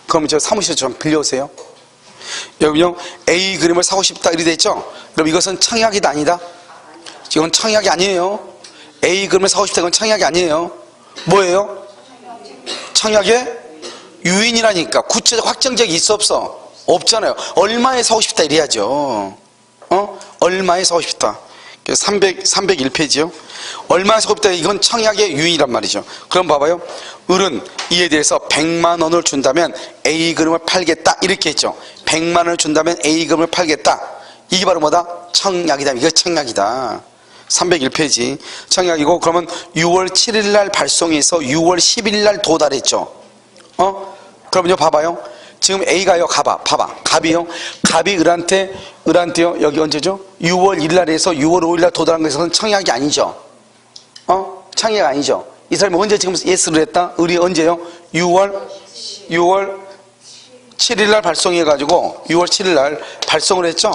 그럼 저 사무실 좀 빌려오세요. 여러분요, A 그림을 사고 싶다 이렇게 돼 있죠? 그럼 이것은 청약이다 아니다? 이건 청약이 아니에요. A 그림을 사고 싶다 이건 청약이 아니에요. 뭐예요? 청약의 유인이라니까. 구체적 확정적이 있어 없어? 없잖아요. 얼마에 사고 싶다 이래야죠. 얼마에 사고 싶다. 301페이지요. 얼마에 사고 싶다. 이건 청약의 유인이란 말이죠. 그럼 봐봐요. 을은 이에 대해서 100만 원을 준다면 A 그림을 팔겠다 이렇게 했죠. 100만 원을 준다면 A 그림을 팔겠다. 이게 바로 뭐다? 청약이다. 이거 청약이다. 301페이지 청약이고, 그러면 6월 7일 날 발송해서 6월 10일 날 도달했죠. 그러면요 봐봐요. 지금 A가요, 봐봐. 갑이요. 갑이 을한테요. 여기 언제죠? 6월 1일 날에서 6월 5일 날 도달한 것은 청약이 아니죠. 청약 아니죠. 이 사람이 언제 지금 예스를 했다? 을이 언제요? 6월 7일 날 발송해가지고 6월 7일 날 발송을 했죠.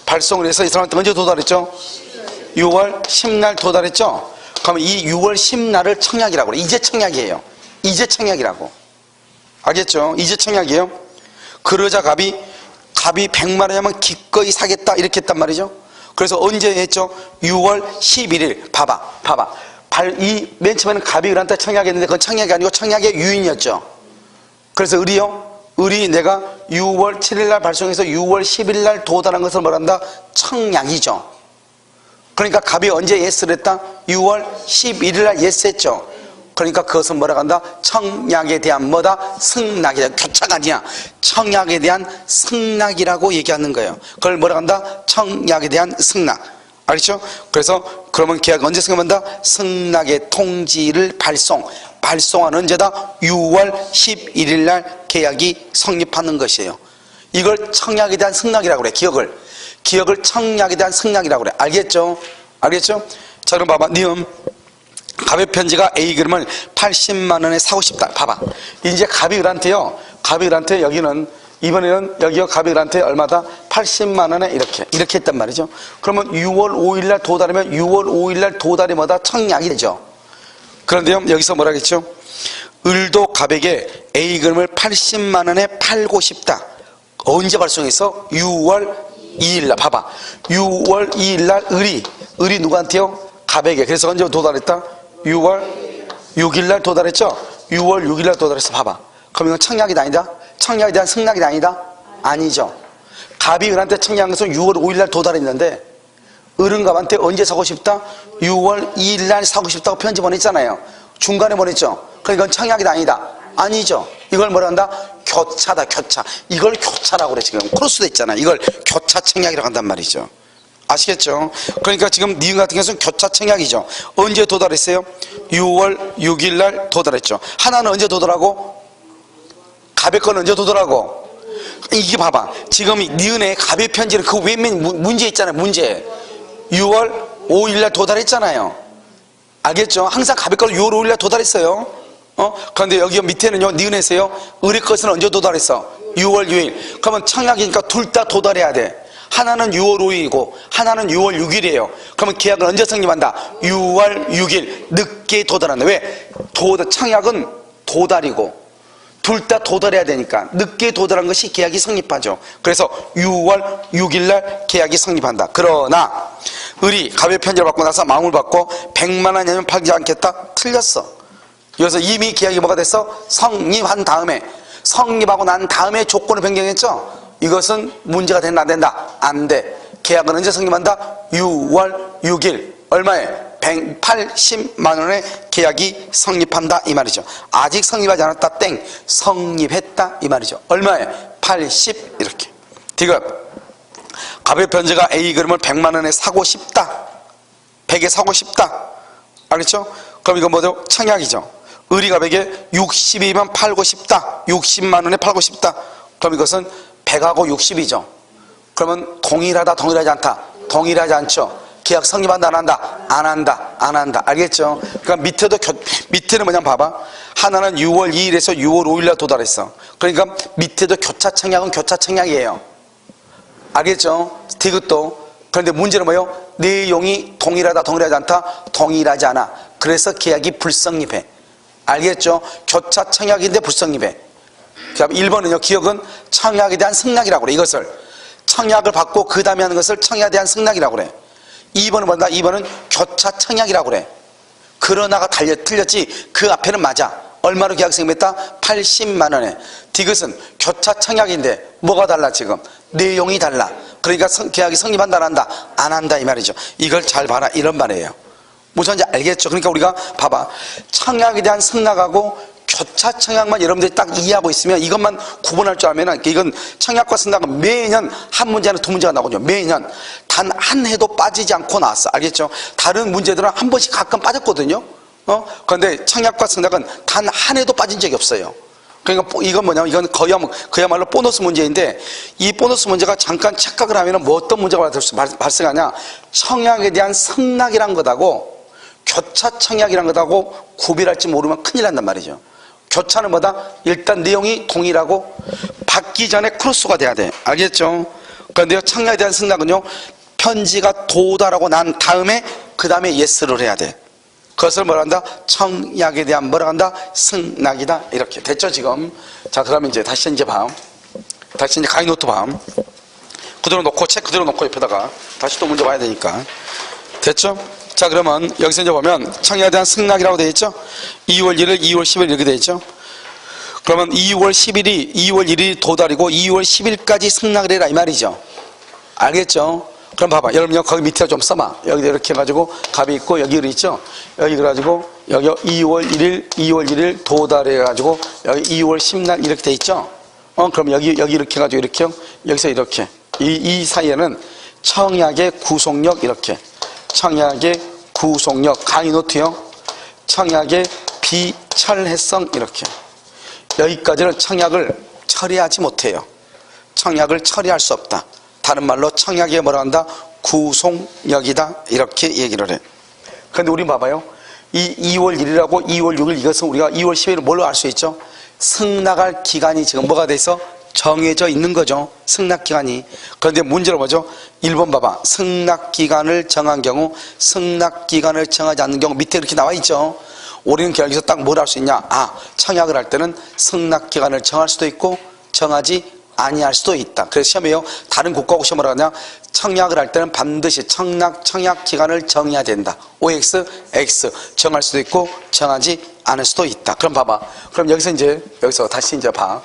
발송을 해서 이 사람한테 언제 도달했죠? 6월 10날 도달했죠. 그러면 이 6월 10날을 청약이라고 그래. 이제 청약이에요. 이제 청약이라고. 알겠죠? 이제 청약이에요. 그러자 갑이 100만 원이면 기꺼이 사겠다 이렇게 했단 말이죠. 그래서 언제 했죠? 6월 11일. 봐봐. 이 맨 처음에는 갑이 을한테 청약했는데 그건 청약이 아니고 청약의 유인이었죠. 그래서 을이 내가 6월 7일 날 발송해서 6월 10일 날 도달한 것을 뭐란다? 청약이죠. 그러니까 갑이 언제 예스를 했다? 6월 11일 날 예스했죠. 그러니까 그것은 뭐라고 한다? 청약에 대한 뭐다? 승낙이다. 교차가 아니야. 청약에 대한 승낙이라고 얘기하는 거예요. 그걸 뭐라고 한다? 청약에 대한 승낙. 알겠죠? 그래서 그러면 계약 언제 승낙한다? 승낙의 통지를 발송하는 언제다? 6월 11일 날 계약이 성립하는 것이에요. 이걸 청약에 대한 승낙이라고 그래. 기억을 청약에 대한 승낙이라고 그래. 알겠죠? 자, 그럼 봐봐. 니은 갑의 편지가 A 그림을 80만 원에 사고 싶다. 봐봐. 이제 갑이 을한테요. 여기는 이번에는 여기요. 갑이 을한테 얼마다? 80만 원에 이렇게 했단 말이죠. 그러면 6월 5일 날 도달하면 6월 5일 날 도달이 뭐다? 청약이 되죠. 그런데요. 여기서 뭐라 그랬죠? 을도 갑에게 A 그림을 80만 원에 팔고 싶다. 언제 발송해서? 6월 2일 날. 봐봐. 6월 2일 날 을이 누구한테요? 갑에게. 그래서 언제 도달했다? 6월 6일 날 도달했죠? 6월 6일 날 도달했어. 봐봐. 그럼 이건 청약이 아니다? 청약에 대한 승낙이 아니다? 아니죠. 갑이 을한테 청약한 것은 6월 5일 날 도달했는데 을은 갑한테 언제 사고 싶다? 6월 2일 날 사고 싶다고 편지 보냈잖아요. 중간에 보냈죠. 그러니까 이건 청약이 아니다? 아니죠. 이걸 뭐라 한다? 교차다. 이걸 교차라고 그래. 지금 크로스돼 있잖아. 이걸 교차 청약이라고 한단 말이죠. 아시겠죠? 그러니까 지금 니은 같은 경우는 교차 청약이죠. 언제 도달했어요? 6월 6일 날 도달했죠. 하나는 언제 도달하고? 갑의 건 언제 도달하고? 이게 봐봐. 지금 니은의 갑의 편지는 그 왼면 문제 있잖아요. 문제. 6월 5일 날 도달했잖아요. 알겠죠? 항상 갑의 건 6월 5일 날 도달했어요. 그런데 여기 밑에는요. 니은에서요. 을의 것은 언제 도달했어? 6월 6일. 그러면 청약이니까 둘 다 도달해야 돼. 하나는 6월 5일이고 하나는 6월 6일이에요. 그러면 계약은 언제 성립한다? 6월 6일 늦게 도달한다. 왜? 청약은 도달이고 둘 다 도달해야 되니까 늦게 도달한 것이 계약이 성립하죠. 그래서 6월 6일 날 계약이 성립한다. 그러나 을이 갑의 편지를 받고 나서 마음을 받고 100만 원이면 팔지 않겠다? 틀렸어. 여기서 이미 계약이 뭐가 됐어? 성립한 다음에, 성립하고 난 다음에 조건을 변경했죠. 이것은 문제가 된다 안 된다? 안 돼. 계약은 언제 성립한다? 6월 6일. 얼마에? 180만 원의 계약이 성립한다 이 말이죠. 아직 성립하지 않았다 땡. 성립했다 이 말이죠. 얼마에? 80 이렇게. 디귿. 갑의 편지가 A 그림을 100만 원에 사고 싶다. 100에 사고 싶다. 알겠죠? 그럼 이건 뭐죠? 청약이죠. 을이 갑에게 60이면 팔고 싶다. 60만 원에 팔고 싶다. 그럼 이것은 100하고 60이죠. 그러면 동일하다 동일하지 않다? 동일하지 않죠. 계약 성립한다 안 한다? 안 한다. 안 한다. 알겠죠? 그러니까 밑에는 뭐냐 봐봐. 하나는 6월 2일에서 6월 5일날 도달했어. 그러니까 밑에도 교차 청약은 교차 청약이에요. 알겠죠? 디귿도. 그런데 문제는 뭐예요? 내용이 동일하다 동일하지 않다? 동일하지 않아. 그래서 계약이 불성립해. 알겠죠? 교차 청약인데 불성립해. 그다음 1번은요. 기억은 청약에 대한 승낙이라고 그래. 이것을 청약을 받고 그 다음에 하는 것을 청약에 대한 승낙이라고 그래. 2번은 뭐다? 2번은 교차 청약이라고 그래. 그러나가 틀렸지. 그 앞에는 맞아. 얼마로 계약 성립했다? 80만 원에. 디귿은 교차 청약인데 뭐가 달라 지금? 내용이 달라. 그러니까 계약이 성립한다 안 한다? 안 한다 이 말이죠. 이걸 잘 봐라 이런 말이에요. 무슨 말인지 알겠죠? 그러니까 우리가 봐봐. 청약에 대한 승낙하고 교차 청약만 여러분들이 딱 이해하고 있으면 이것만 구분할 줄 알면 이건 청약과 승낙은 매년 한 문제는 두 문제가 나오거든요. 매년 단 한 해도 빠지지 않고 나왔어. 알겠죠? 다른 문제들은 한 번씩 가끔 빠졌거든요. 그런데 청약과 승낙은 단 한 해도 빠진 적이 없어요. 그러니까 이건 뭐냐면 이건 그야말로 보너스 문제인데 이 보너스 문제가 잠깐 착각을 하면 뭐 어떤 문제가 발생하냐? 청약에 대한 승낙이란 것하고 교차 청약이란 것하고 구별할지 모르면 큰일 난단 말이죠. 교차는 뭐다? 일단 내용이 동일하고 받기 전에 크로스가 돼야 돼. 알겠죠? 그런데 청약에 대한 승낙은요, 편지가 도달하고 난 다음에 그 다음에 예스를 해야 돼. 그것을 뭐라 한다? 청약에 대한 뭐라 한다? 승낙이다. 이렇게 됐죠 지금? 자, 그러면 이제 다시 이제 봐. 다시 이제 강의 노트 봐. 그대로 놓고 책 그대로 놓고 옆에다가 다시 또 문제 봐야 되니까. 됐죠? 자, 그러면 여기서 이제 보면 청약에 대한 승낙이라고 되어 있죠? 2월 1일, 2월 10일 이렇게 되어 있죠? 그러면 2월 1일이 도달이고 2월 10일까지 승낙을 해라 이 말이죠. 알겠죠? 그럼 봐봐. 여러분 거기 밑에 좀 써봐. 여기 이렇게 해가지고 갑이 있고 여기 있죠? 여기 그래가지고 여기 2월 1일 도달해가지고 여기 2월 10날 이렇게 돼 있죠? 그럼 여기 이렇게 해가지고 이렇게 여기서 이렇게 이 사이에는 청약의 구속력 이렇게 청약의 구속력 강의 노트요. 청약의 비철회성 이렇게 여기까지는 청약을 처리하지 못해요. 청약을 처리할 수 없다. 다른 말로 청약에 뭐라 한다? 구속력이다. 이렇게 얘기를 해. 그런데 우리 봐봐요. 이 2월 1일하고 2월 6일 이것은 우리가 2월 10일을 뭘로 알 수 있죠? 승낙할 기간이 지금 뭐가 돼서 정해져 있는 거죠. 승낙기간이. 그런데 문제는 뭐죠? 1번 봐봐. 승낙기간을 정한 경우, 승낙기간을 정하지 않는 경우 밑에 이렇게 나와 있죠. 우리는 여기서 딱 뭘 할 수 있냐? 청약을 할 때는 승낙기간을 정할 수도 있고 정하지 아니할 수도 있다. 그래서 시험에요. 다른 국가고 시험을 하냐? 청약을 할 때는 반드시 청약기간을 정해야 된다. OX, X 정할 수도 있고 정하지 않을 수도 있다. 그럼 봐봐. 그럼 여기서 다시 이제 봐.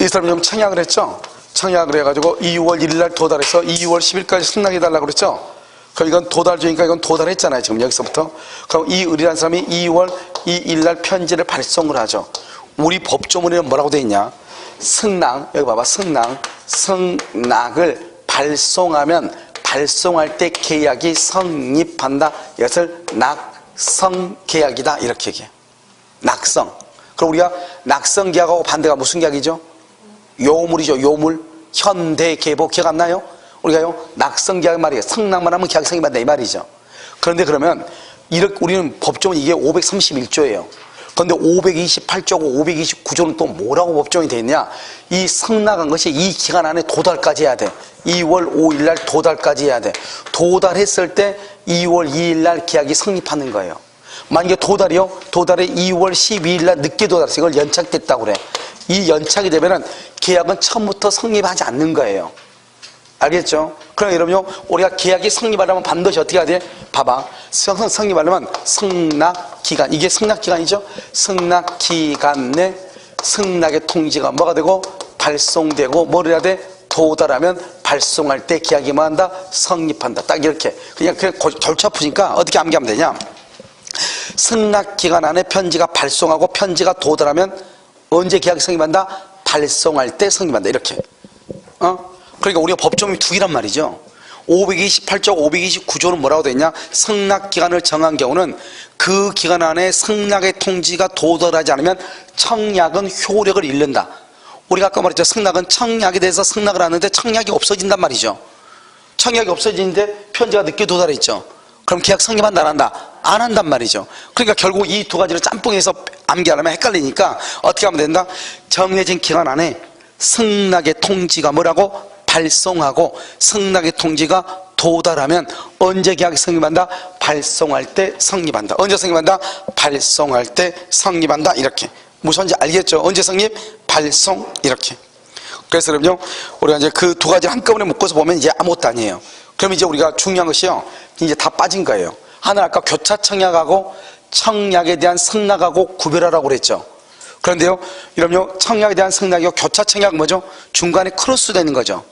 이 사람이 좀 청약을 했죠? 청약을 해가지고 2월 1일날 도달해서 2월 10일까지 승낙해달라고 그랬죠? 그럼 이건 도달주니까 이건 도달했잖아요. 지금 여기서부터. 그럼 이 을이라는 사람이 2월 2일날 편지를 발송을 하죠. 우리 법조문에는 뭐라고 되어 있냐? 승낙, 여기 봐봐. 승낙을 발송하면 발송할 때 계약이 성립한다. 이것을 낙성계약이다. 이렇게 얘기해. 낙성. 그럼 우리가 낙성계약하고 반대가 무슨 계약이죠? 요물이죠. 요물. 현대계보 기억 안 나요? 우리가요 낙성계약 말이에요. 승낙만 하면 계약이 성립한다 이 말이죠. 그런데 그러면 우리는 법조문 이게 531조예요. 그런데 528조고 529조는 또 뭐라고 법조문이 되어 있냐? 이 승낙한 것이 이 기간 안에 도달까지 해야 돼. 2월 5일날 도달까지 해야 돼. 도달했을 때 2월 2일날 계약이 성립하는 거예요. 만약에 도달이 2월 12일날 늦게 도달해서 이걸 연착됐다고 그래. 이 연착이 되면은 계약은 처음부터 성립하지 않는 거예요. 알겠죠? 그럼 여러분요, 우리가 계약이 성립하려면 반드시 어떻게 해야 돼? 봐봐. 성립하려면 승낙기간, 이게 승낙기간이죠? 승낙기간 내 승낙의 통지가 뭐가 되고 발송되고 뭘 해야 돼? 도달하면 발송할 때 계약이 뭐 한다? 성립한다. 딱 이렇게. 그냥 절차 푸니까 어떻게 암기하면 되냐? 승낙기간 안에 편지가 발송하고 편지가 도달하면 언제 계약이 성립한다? 발송할 때 성립한다. 이렇게. 그러니까 우리가 법조문이 두 개란 말이죠. 528조, 529조는 뭐라고 되어 있냐? 승낙기간을 정한 경우는 그 기간 안에 승낙의 통지가 도달하지 않으면 청약은 효력을 잃는다. 우리가 아까 말했죠. 승낙은 청약에 대해서 승낙을 하는데 청약이 없어진단 말이죠. 청약이 없어지는데 편지가 늦게 도달했죠. 그럼 계약 성립한다 안 한다? 안 한단 말이죠. 그러니까 결국 이 두 가지를 짬뽕해서 암기하려면 헷갈리니까 어떻게 하면 된다? 정해진 기간 안에 승낙의 통지가 뭐라고? 발송하고 승낙의 통지가 도달하면 언제 계약이 성립한다? 발송할 때 성립한다. 언제 성립한다? 발송할 때 성립한다. 이렇게. 무슨지 알겠죠? 언제 성립? 발송. 이렇게. 그래서 그럼요, 우리가 이제 그 두 가지 한꺼번에 묶어서 보면 이제 아무것도 아니에요. 그럼 이제 우리가 중요한 것이요, 이제 다 빠진 거예요. 하나 아까 교차 청약하고 청약에 대한 승낙하고 구별하라고 그랬죠. 그런데요, 이러면요, 청약에 대한 승낙이요, 교차 청약은 뭐죠? 중간에 크로스 되는 거죠.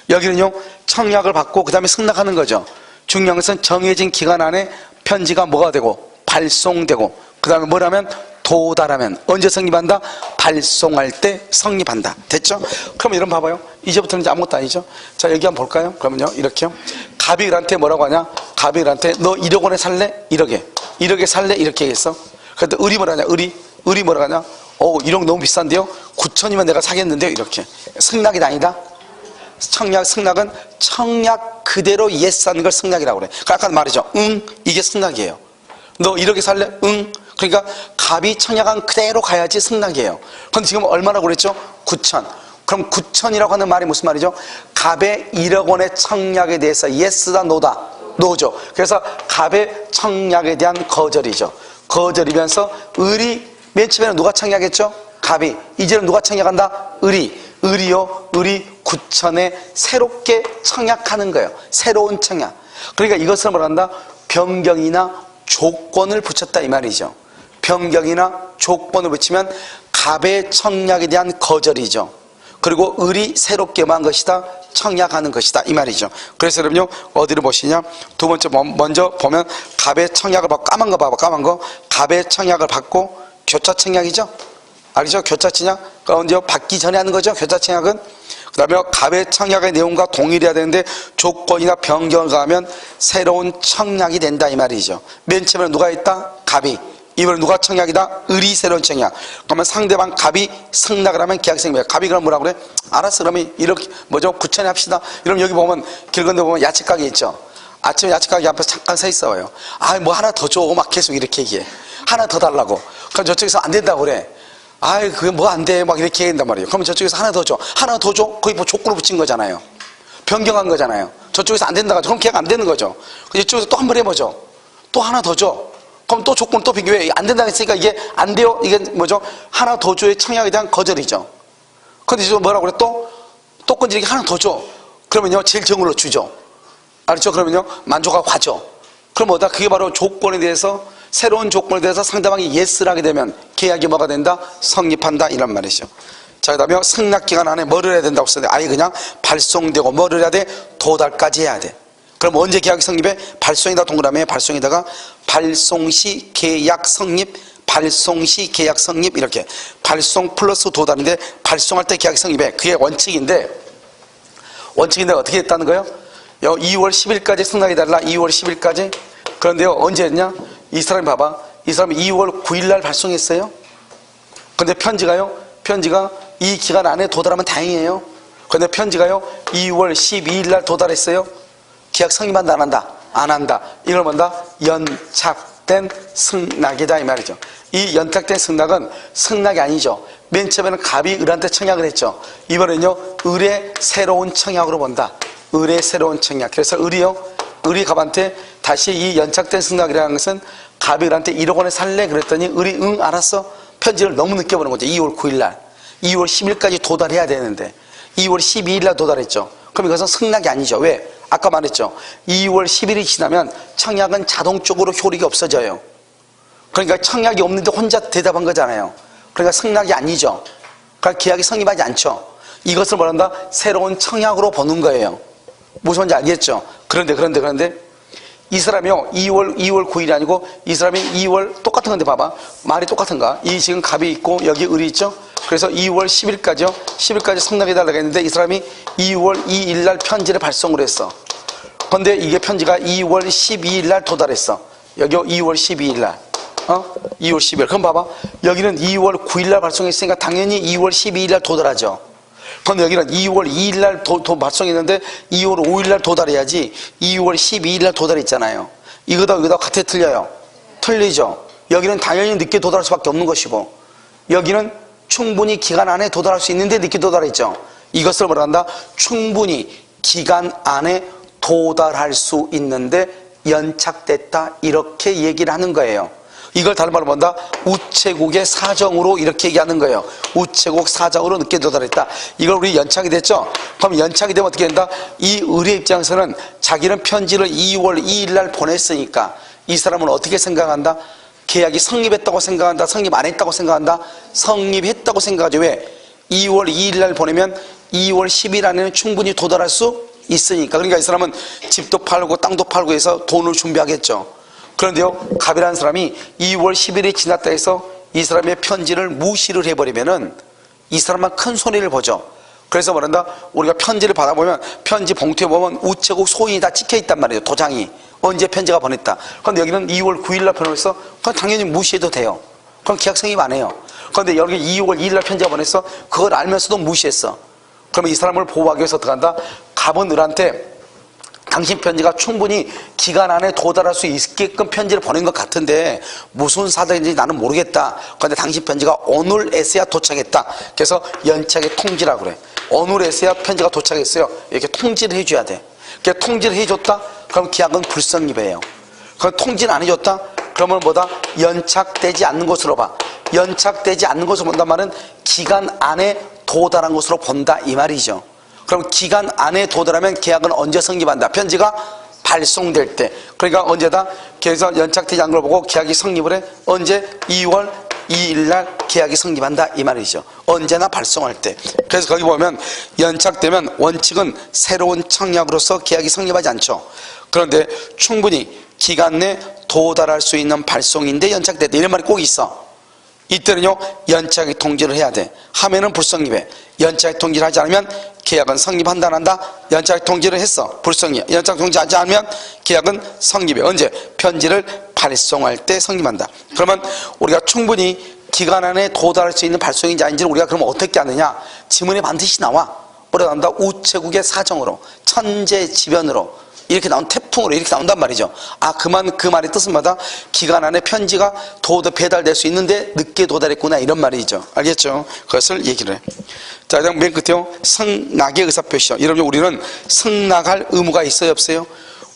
여기는요, 청약을 받고 그 다음에 승낙하는 거죠. 중요한 것은 정해진 기간 안에 편지가 뭐가 되고 발송되고 그 다음에 뭐라면 도달하면 언제 성립한다? 발송할 때 성립한다. 됐죠? 그럼 이런 봐봐요. 이제부터는 이제 아무것도 아니죠. 자, 여기 한번 볼까요? 그러면요, 이렇게요. 갑이글한테 뭐라고 하냐? 갑이글한테 너 1억 원에 살래? 1억에. 1억에 살래? 이렇게 얘기했어. 그런데 을이 뭐라 하냐? 을이 뭐라 하냐? 1억 너무 비싼데요? 9천이면 내가 사겠는데요? 이렇게. 승낙이 아니다? 승낙은 청약 그대로 예스하는 걸 승낙이라고 그래. 아까 말이죠. 응, 이게 승낙이에요. 너 1억에 살래? 응. 그러니까 갑이 청약한 그대로 가야지 승낙이에요. 그런데 지금 얼마라고 그랬죠? 9천. 그럼 9천이라고 하는 말이 무슨 말이죠? 갑의 1억 원의 청약에 대해서 예스다 노다? 노죠. 그래서 갑의 청약에 대한 거절이죠. 거절이면서 을이 맨 처음에는 누가 청약했죠? 갑이. 이제는 누가 청약한다? 을이요. 을이 9천에 새롭게 청약하는 거예요. 새로운 청약. 그러니까 이것을 뭐라 한다? 변경이나 조건을 붙였다 이 말이죠. 변경이나 조건을 붙이면 갑의 청약에 대한 거절이죠. 그리고 을이 새롭게 한 것이다, 청약하는 것이다 이 말이죠. 그래서 여러분요, 어디를 보시냐? 두 번째 먼저 보면 갑의 청약을 받고, 까만 거 봐봐. 까만 거. 갑의 청약을 받고 교차 청약이죠. 알죠? 교차 청약. 그런데요, 받기 전에 하는 거죠. 교차 청약은. 그 다음에 갑의 청약의 내용과 동일해야 되는데 조건이나 변경을 가하면 새로운 청약이 된다 이 말이죠. 맨 처음에는 누가 있다? 갑이. 이번에 누가 청약이다? 을이 새로운 청약. 그러면 상대방 갑이 승낙을 하면 계약이 생깁니다. 갑이 그럼 뭐라고 그래? 알았어. 그러면 이렇게 뭐죠? 9천에 합시다. 이러면 여기 보면 길 건너 보면 야채 가게 있죠. 아침에 야채 가게 앞에 잠깐 서 있어요. 뭐 하나 더 줘. 막 계속 이렇게 얘기해. 하나 더 달라고. 그럼 저쪽에서 안 된다고 그래. 그게 뭐 안 돼. 막 이렇게 얘기한단 말이에요. 그러면 저쪽에서 하나 더 줘. 하나 더 줘? 거의 뭐 조건을 붙인 거잖아요. 변경한 거잖아요. 저쪽에서 안 된다고. 그럼 계약 안 되는 거죠. 이쪽에서 또 한 번 해보죠. 또 하나 더 줘. 그럼 또 조건 또 비교해. 안 된다고 했으니까 이게 안 돼요. 이게 뭐죠? 하나 더 줘의 청약에 대한 거절이죠. 근데 이제 뭐라고 그래? 또 건지르게 하나 더 줘. 그러면요, 제일 좋은 걸로 주죠. 알았죠? 그러면요, 만족하고 가죠. 그럼 뭐다? 그게 바로 조건에 대해서, 새로운 조건에 대해서 상대방이 예스를 하게 되면 계약이 뭐가 된다? 성립한다. 이란 말이죠. 자, 그 다음에 승낙기간 안에 뭐를 해야 된다고 써야 돼? 아예 그냥 발송되고 뭐를 해야 돼? 도달까지 해야 돼. 그럼 언제 계약이 성립해? 발송이다 동그라미에 발송에다가 발송시 계약 성립, 발송시 계약 성립 이렇게. 발송 플러스 도달인데 발송할 때 계약이 성립해. 그게 원칙인데 어떻게 했다는 거예요? 2월 10일까지 승낙이 달라. 2월 10일까지. 그런데요, 언제 했냐? 이 사람이 봐봐. 이 사람이 2월 9일날 발송했어요. 근데 편지가 이 기간 안에 도달하면 다행이에요. 근데 편지가요 2월 12일날 도달했어요. 계약 성립한다 안 한다? 안 한다. 이걸 뭔다? 연착된 승낙이다 이 말이죠. 이 연착된 승낙은 승낙이 아니죠. 맨 처음에는 갑이 을한테 청약을 했죠. 이번에는요, 을의 새로운 청약으로 본다. 을의 새로운 청약. 그래서 을이 갑한테 다시 이 연착된 승낙이라는 것은 갑이 을한테 1억 원에 살래? 그랬더니 을이 응 알았어. 편지를 너무 늦게 보는 거죠. 2월 9일날. 2월 10일까지 도달해야 되는데 2월 12일날 도달했죠. 그럼 이것은 승낙이 아니죠. 왜? 아까 말했죠. 2월 10일이 지나면 청약은 자동적으로 효력이 없어져요. 그러니까 청약이 없는데 혼자 대답한 거잖아요. 그러니까 승낙이 아니죠. 그러니까 계약이 성립하지 않죠. 이것을 뭐란다? 새로운 청약으로 보는 거예요. 무슨 말인지 알겠죠? 그런데 이 사람이요 2월 9일이 아니고 이 사람이 2월 똑같은 건데 봐봐. 말이 똑같은가? 이 지금 갑이 있고 여기 을이 있죠? 그래서 2월 10일까지요. 10일까지 성납해달라고 했는데 이 사람이 2월 2일날 편지를 발송을 했어. 근데 이게 편지가 2월 12일날 도달했어. 여기 2월 12일날. 2월 12일. 그럼 봐봐. 여기는 2월 9일날 발송했으니까 당연히 2월 12일날 도달하죠. 그런데 여기는 2월 2일 날 발송했는데 2월 5일 날 도달해야지 2월 12일 날 도달했잖아요. 이거다 같아 틀려요? 틀리죠. 여기는 당연히 늦게 도달할 수밖에 없는 것이고, 여기는 충분히 기간 안에 도달할 수 있는데 늦게 도달했죠. 이것을 뭐라 한다? 충분히 기간 안에 도달할 수 있는데 연착됐다, 이렇게 얘기를 하는 거예요. 이걸 다른 말로 본다, 우체국의 사정으로 이렇게 얘기하는 거예요. 우체국 사정으로 늦게 도달했다. 이걸 우리 연착이 됐죠. 그럼 연착이 되면 어떻게 된다? 이 의뢰 입장에서는 자기는 편지를 2월 2일 날 보냈으니까 이 사람은 어떻게 생각한다? 계약이 성립했다고 생각한다? 성립 안 했다고 생각한다? 성립했다고 생각하죠. 왜? 2월 2일 날 보내면 2월 10일 안에는 충분히 도달할 수 있으니까. 그러니까 이 사람은 집도 팔고 땅도 팔고 해서 돈을 준비하겠죠. 그런데요, 갑이라는 사람이 2월 10일이 지났다 해서 이 사람의 편지를 무시를 해버리면은 이 사람만 큰 손해를 보죠. 그래서 뭐란다? 우리가 편지를 받아보면 편지 봉투에 보면 우체국 소인이 다 찍혀 있단 말이에요. 도장이. 언제 편지가 보냈다. 그런데 여기는 2월 9일 날 보내서 그건 당연히 무시해도 돼요. 그럼 계약 성립 안 해요. 그런데 여기 2월 2일 날 편지가 보냈어. 그걸 알면서도 무시했어. 그러면 이 사람을 보호하기 위해서 어떻게 한다? 갑은 을한테 당신 편지가 충분히 기간 안에 도달할 수 있게끔 편지를 보낸 것 같은데 무슨 사정인지 나는 모르겠다. 그런데 당신 편지가 오늘에서야 도착했다. 그래서 연착의 통지라고 그래. 오늘에서야 편지가 도착했어요. 이렇게 통지를 해줘야 돼. 그러니까 통지를 해줬다? 그럼 계약은 불성립이에요. 그럼 통지를 안 해줬다? 그러면 뭐다? 연착되지 않는 것으로 봐. 연착되지 않는 것으로 본단 말은 기간 안에 도달한 것으로 본다, 이 말이죠. 그럼 기간 안에 도달하면 계약은 언제 성립한다? 편지가 발송될 때. 그러니까 언제다? 그래서 연착되지 않는 걸 보고 계약이 성립을 해. 언제? 2월 2일 날 계약이 성립한다, 이 말이죠. 언제나 발송할 때. 그래서 거기 보면 연착되면 원칙은 새로운 청약으로서 계약이 성립하지 않죠. 그런데 충분히 기간 내 도달할 수 있는 발송인데 연착됐다, 이런 말이 꼭 있어. 이때는요, 연착의 통지를 해야 돼. 하면은 불성립해. 연착의 통지를 하지 않으면 계약은 성립한다, 안 한다? 연착의 통지를 했어. 불성립. 연착 통지하지 않으면 계약은 성립해. 언제? 편지를 발송할 때 성립한다. 그러면 우리가 충분히 기간 안에 도달할 수 있는 발송인지 아닌지를 우리가 그러면 어떻게 하느냐? 지문에 반드시 나와. 뭐라고 한다? 우체국의 사정으로, 천재지변으로, 이렇게 나온 태풍으로 이렇게 나온단 말이죠. 아, 그 말의 뜻은 뭐다? 기간 안에 편지가 배달될 수 있는데 늦게 도달했구나, 이런 말이죠. 알겠죠? 그것을 얘기를 해. 자, 그다음 맨 끝에요. 승낙의 의사표시죠. 여러분, 우리는 승낙할 의무가 있어요, 없어요?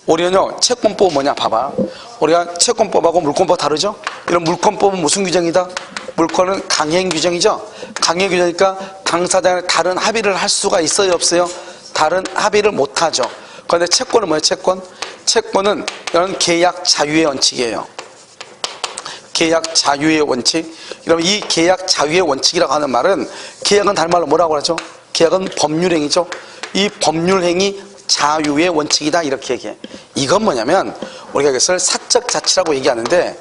우리는요, 채권법은 뭐냐? 봐봐. 우리가 채권법하고 물권법 다르죠? 이런 물권법은 무슨 규정이다? 물권은 강행 규정이죠? 강행 규정이니까 당사자의 다른 합의를 할 수가 있어요, 없어요? 다른 합의를 못 하죠. 그런데 채권은 뭐예요? 채권은 이런 계약 자유의 원칙이에요. 계약 자유의 원칙. 그럼 이 계약 자유의 원칙이라고 하는 말은, 계약은 다른 말로 뭐라고 하죠? 계약은 법률행위죠. 이 법률행위 자유의 원칙이다, 이렇게 얘기해. 이건 뭐냐면 우리가 이것을 사적 자치라고 얘기하는데,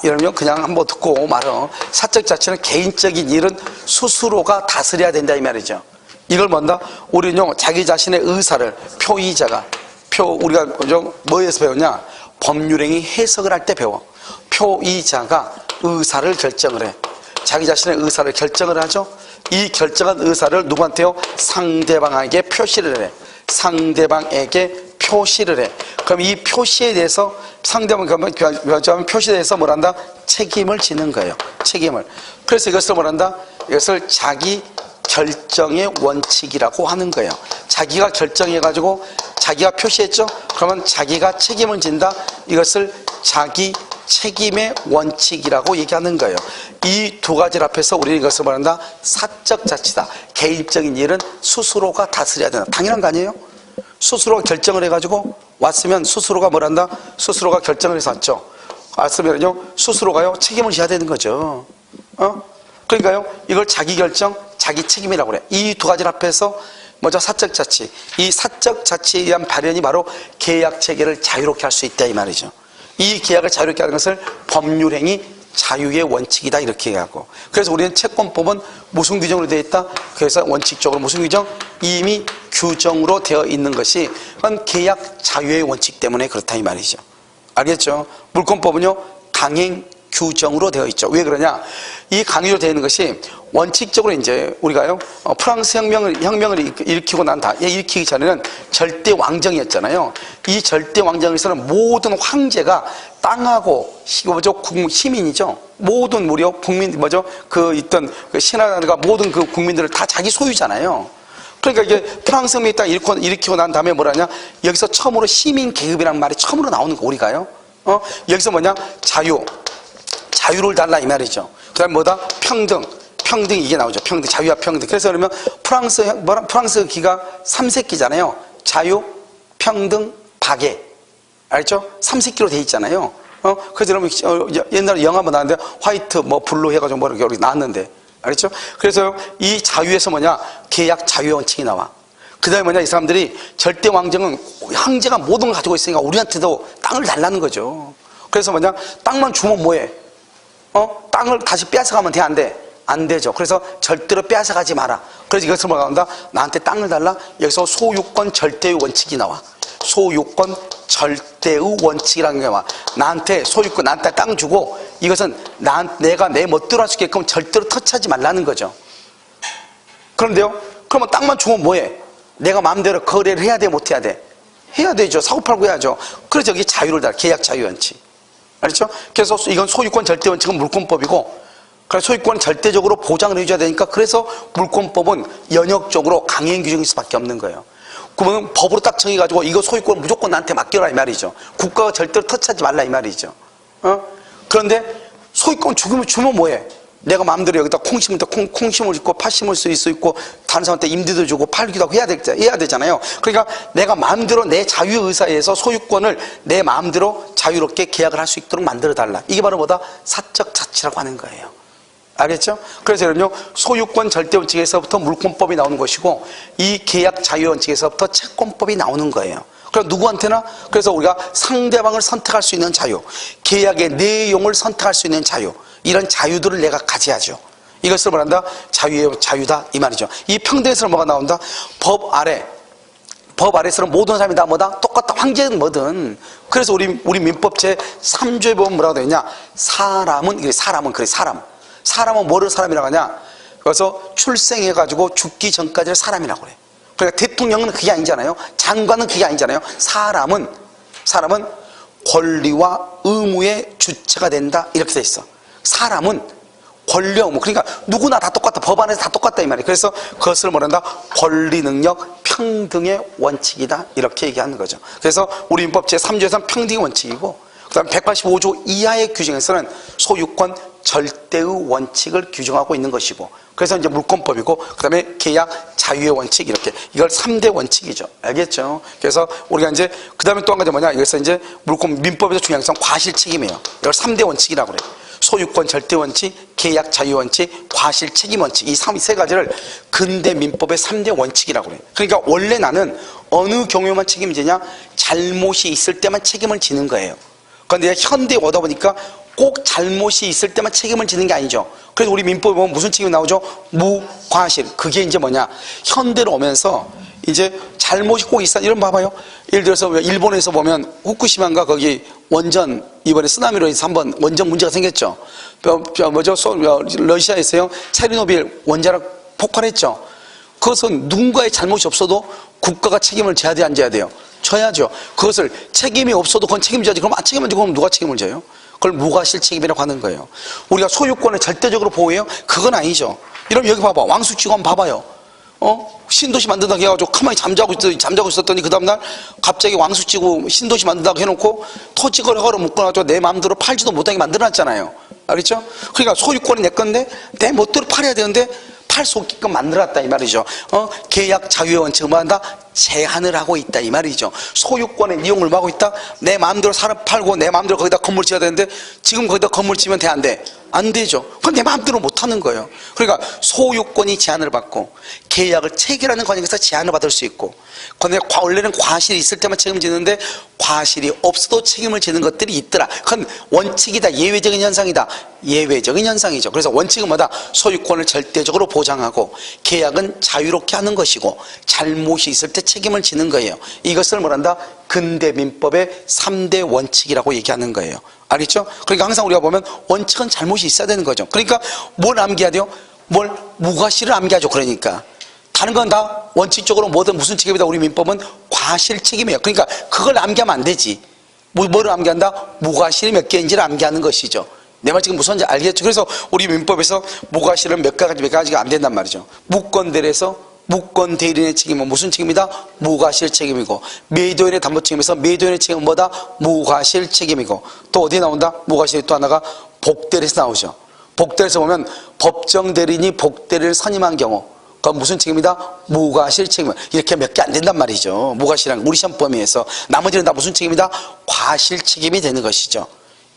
이러면 그냥 한번 듣고 말어. 사적 자치는 개인적인 일은 스스로가 다스려야 된다, 이 말이죠. 이걸 뭔다? 우리는요, 자기 자신의 의사를, 우리가 뭐에서 배웠냐? 법률행위 해석을 할 때 배워. 표의자가 의사를 결정을 해. 자기 자신의 의사를 결정을 하죠. 이 결정한 의사를 누구한테요? 상대방에게 표시를 해. 상대방에게 표시를 해. 그럼 이 표시에 대해서 상대방 표시에 대해서 뭐란다? 책임을 지는 거예요. 책임을. 그래서 이것을 뭐란다? 이것을 자기 결정의 원칙이라고 하는 거예요. 자기가 결정해가지고 자기가 표시했죠? 그러면 자기가 책임을 진다. 이것을 자기 책임의 원칙이라고 얘기하는 거예요. 이 두 가지를 앞에서 우리는 이것을 말한다. 사적 자치다. 개인적인 일은 스스로가 다스려야 된다. 당연한 거 아니에요? 스스로가 결정을 해가지고 왔으면 스스로가 뭐란다? 스스로가 결정을 해서 왔죠. 왔으면요, 스스로가요, 책임을 져야 되는 거죠. 그러니까요, 이걸 자기 결정, 자기 책임이라고 그래. 이 두 가지를 합해서 먼저 사적 자치. 이 사적 자치에 의한 발현이 바로 계약 체계를 자유롭게 할 수 있다, 이 말이죠. 이 계약을 자유롭게 하는 것을 법률행위 자유의 원칙이다, 이렇게 얘기하고. 그래서 우리는 채권법은 무슨 규정으로 되어 있다? 그래서 원칙적으로 무슨 규정? 이미 규정으로 되어 있는 것이, 그건 계약 자유의 원칙 때문에 그렇다, 이 말이죠. 알겠죠? 물권법은요, 강행 규정으로 되어 있죠. 왜 그러냐? 이 강요로 되어 있는 것이 원칙적으로 이제 우리가요, 프랑스 혁명을 일으키고 난 일으키기 전에는 절대 왕정이었잖아요. 이 절대 왕정에서는 모든 황제가 땅하고 시민이죠. 모든 무려 국민 그 있던 그 신하가 모든 그 국민들을 다 자기 소유잖아요. 그러니까 이게 프랑스 혁명이 딱 일으키고 난 다음에 뭐라냐? 여기서 처음으로 시민 계급이라는 말이 처음으로 나오는 거 우리가요. 여기서 뭐냐? 자유를 달라 이 말이죠. 그다음에 뭐다? 평등 이게 나오죠. 평등, 자유와 평등. 그래서 그러면 프랑스 기가 3세끼잖아요. 자유, 평등, 박애. 알죠? 3세끼로 돼 있잖아요. 그래서 여러분 옛날에 영화 한번 나왔는데 화이트 블루 해가지고 뭐 이렇게 나왔는데. 알겠죠? 그래서 이 자유에서 뭐냐? 계약 자유의 원칙이 나와. 그 다음에 뭐냐? 이 사람들이 절대 왕정은 황제가 모든 걸 가지고 있으니까 우리한테도 땅을 달라는 거죠. 그래서 뭐냐? 땅만 주면 뭐해? 땅을 다시 뺏어가면 돼? 안 돼? 안 되죠. 그래서 절대로 뺏어가지 마라. 그래서 이것을 뭐가 나온다? 나한테 땅을 달라? 여기서 소유권 절대의 원칙이 나와. 소유권 절대의 원칙이라는 게 나와. 나한테 소유권, 나한테 땅 주고 이것은 내가 내 멋대로 할 수 있게끔 절대로 터치하지 말라는 거죠. 그런데요? 그러면 땅만 주면 뭐해? 내가 마음대로 거래를 해야 돼? 못 해야 돼? 해야 되죠. 사고팔고 해야죠. 그래서 여기 자유를 달라. 계약 자유 원칙. 알죠? 그래서 이건 소유권 절대 원칙은 물권법이고, 그래서 소유권은 절대적으로 보장을 해줘야 되니까, 그래서 물권법은 연역적으로 강행 규정일 수밖에 없는 거예요. 그러면 법으로 딱 정해가지고 이거 소유권 무조건 나한테 맡겨라 이 말이죠. 국가가 절대로 터치하지 말라 이 말이죠. 그런데 소유권 주면 뭐해? 내가 마음대로 여기다 콩 심을 때 콩 심을 있고 팥 심을 수 있고 다른 사람한테 임대도 주고 팔기도 하고 해야 되잖아요. 그러니까 내가 마음대로 내 자유의사에 의해서 소유권을 내 마음대로 자유롭게 계약을 할 수 있도록 만들어 달라. 이게 바로 뭐다? 사적 자치라고 하는 거예요. 알겠죠? 그래서 여러분요, 소유권 절대 원칙에서부터 물권법이 나오는 것이고, 이 계약 자유 원칙에서부터 채권법이 나오는 거예요. 그래서 누구한테나, 그래서 우리가 상대방을 선택할 수 있는 자유, 계약의 내용을 선택할 수 있는 자유, 이런 자유들을 내가 가져야죠. 이것을 말한다? 자유다 이 말이죠. 이 평등에서는 뭐가 나온다? 법 아래서는 모든 사람이 다 뭐다? 똑같다. 황제든 뭐든. 그래서 우리 민법 제 3조에 보면 뭐라고 되어 있냐? 사람은 뭐를 사람이라고 하냐? 그래서 출생해가지고 죽기 전까지를 사람이라고 그래. 그러니까 대통령은 그게 아니잖아요. 장관은 그게 아니잖아요. 사람은 권리와 의무의 주체가 된다. 이렇게 돼 있어. 사람은 권리와 의무. 그러니까 누구나 다 똑같다. 법 안에서 다 똑같다 이 말이에요. 그래서 그것을 뭐란다? 권리, 능력, 평등의 원칙이다. 이렇게 얘기하는 거죠. 그래서 우리 민법 제3조에서는 평등의 원칙이고, 그 다음 185조 이하의 규정에서는 소유권 절대의 원칙을 규정하고 있는 것이고, 그래서 이제 물권법이고, 그 다음에 계약 자유의 원칙, 이렇게. 이걸 3대 원칙이죠. 알겠죠? 그래서 우리가 이제, 그 다음에 또 한 가지 뭐냐? 여기서 이제 민법에서 중요한 것은 과실 책임이에요. 이걸 3대 원칙이라고 그래요. 소유권 절대 원칙, 계약 자유 원칙, 과실 책임 원칙. 이 세 가지를 근대 민법의 3대 원칙이라고 그래요. 그러니까 원래 나는 어느 경우에만 책임지냐? 잘못이 있을 때만 책임을 지는 거예요. 그런데 현대에 오다 보니까 꼭 잘못이 있을 때만 책임을 지는 게 아니죠. 그래서 우리 민법에 보면 무슨 책임이 나오죠? 무과실. 그게 이제 뭐냐? 현대로 오면서 이제 잘못이 꼭 있어. 이런 봐봐요. 예를 들어서 일본에서 보면 후쿠시마인가 거기 원전 이번에 쓰나미로 인해서 한번 원전 문제가 생겼죠. 러시아에서요 체르노빌 원자력 폭발했죠. 그것은 누군가의 잘못이 없어도 국가가 책임을 져야 돼, 안 져야 돼요? 져야죠. 그것을 책임이 없어도 그건 책임져야지. 그럼 책임을 지고 그럼 누가 책임을 져요? 그걸 무과실 책임이라고 하는 거예요. 우리가 소유권을 절대적으로 보호해요? 그건 아니죠. 이러면 여기 봐봐. 왕수치고 한번 봐봐요. 신도시 만든다고 해가지고 가만히 잠자고 있었더니 그 다음날 갑자기 왕수치고 신도시 만든다고 해놓고 토지거래허를 묶어가지고 내 마음대로 팔지도 못하게 만들어놨잖아요. 알겠죠? 그러니까 소유권이 내 건데 내 멋대로 팔아야 되는데 팔 수 없게끔 만들어놨다 이 말이죠. 계약 자유의 원칙을 뭐한다? 제한을 하고 있다 이 말이죠. 소유권의 이용을 하고 있다. 내 마음대로 사람 팔고 내 마음대로 거기다 건물 지어야 되는데 지금 거기다 건물 지면 돼, 안 돼? 안 되죠. 그건 내 마음대로 못하는 거예요. 그러니까 소유권이 제한을 받고 계약을 체결하는 과정에서 제한을 받을 수 있고, 그런데 원래는 과실이 있을 때만 책임지는데 과실이 없어도 책임을 지는 것들이 있더라. 그건 원칙이다. 예외적인 현상이다. 예외적인 현상이죠. 그래서 원칙은 뭐다? 소유권을 절대적으로 보장하고 계약은 자유롭게 하는 것이고 잘못이 있을 때 책임을 지는 거예요. 이것을 뭐란다? 근대민법의 3대 원칙이라고 얘기하는 거예요. 알겠죠? 그러니까 항상 우리가 보면 원칙은 잘못이 있어야 되는 거죠. 그러니까 뭘 암기해야 돼요? 뭘 무과실을 암기하죠. 그러니까 다른 건 다 원칙적으로 뭐든 무슨 책임이다. 우리 민법은 과실 책임이에요. 그러니까 그걸 암기하면 안 되지. 뭐를 암기한다? 무과실이 몇 개인지를 암기하는 것이죠. 내 말 지금 무슨 말인지 알겠죠? 그래서 우리 민법에서 무과실은 몇 가지가 안 된단 말이죠. 무권대리에서 무권대리인의 책임은 무슨 책임이다? 무과실 책임이고, 매도인의 담보 책임에서 매도인의 책임은 뭐다? 무과실 책임이고, 또 어디에 나온다? 무과실이 또 하나가 복대리에서 나오죠. 복대리에서 보면 법정대리인이 복대리를 선임한 경우, 그건 무슨 책임이다? 무과실 책임. 이렇게 몇 개 안 된단 말이죠. 무과실이란 우리 시험 범위에서. 나머지는 다 무슨 책임이다? 과실 책임이 되는 것이죠.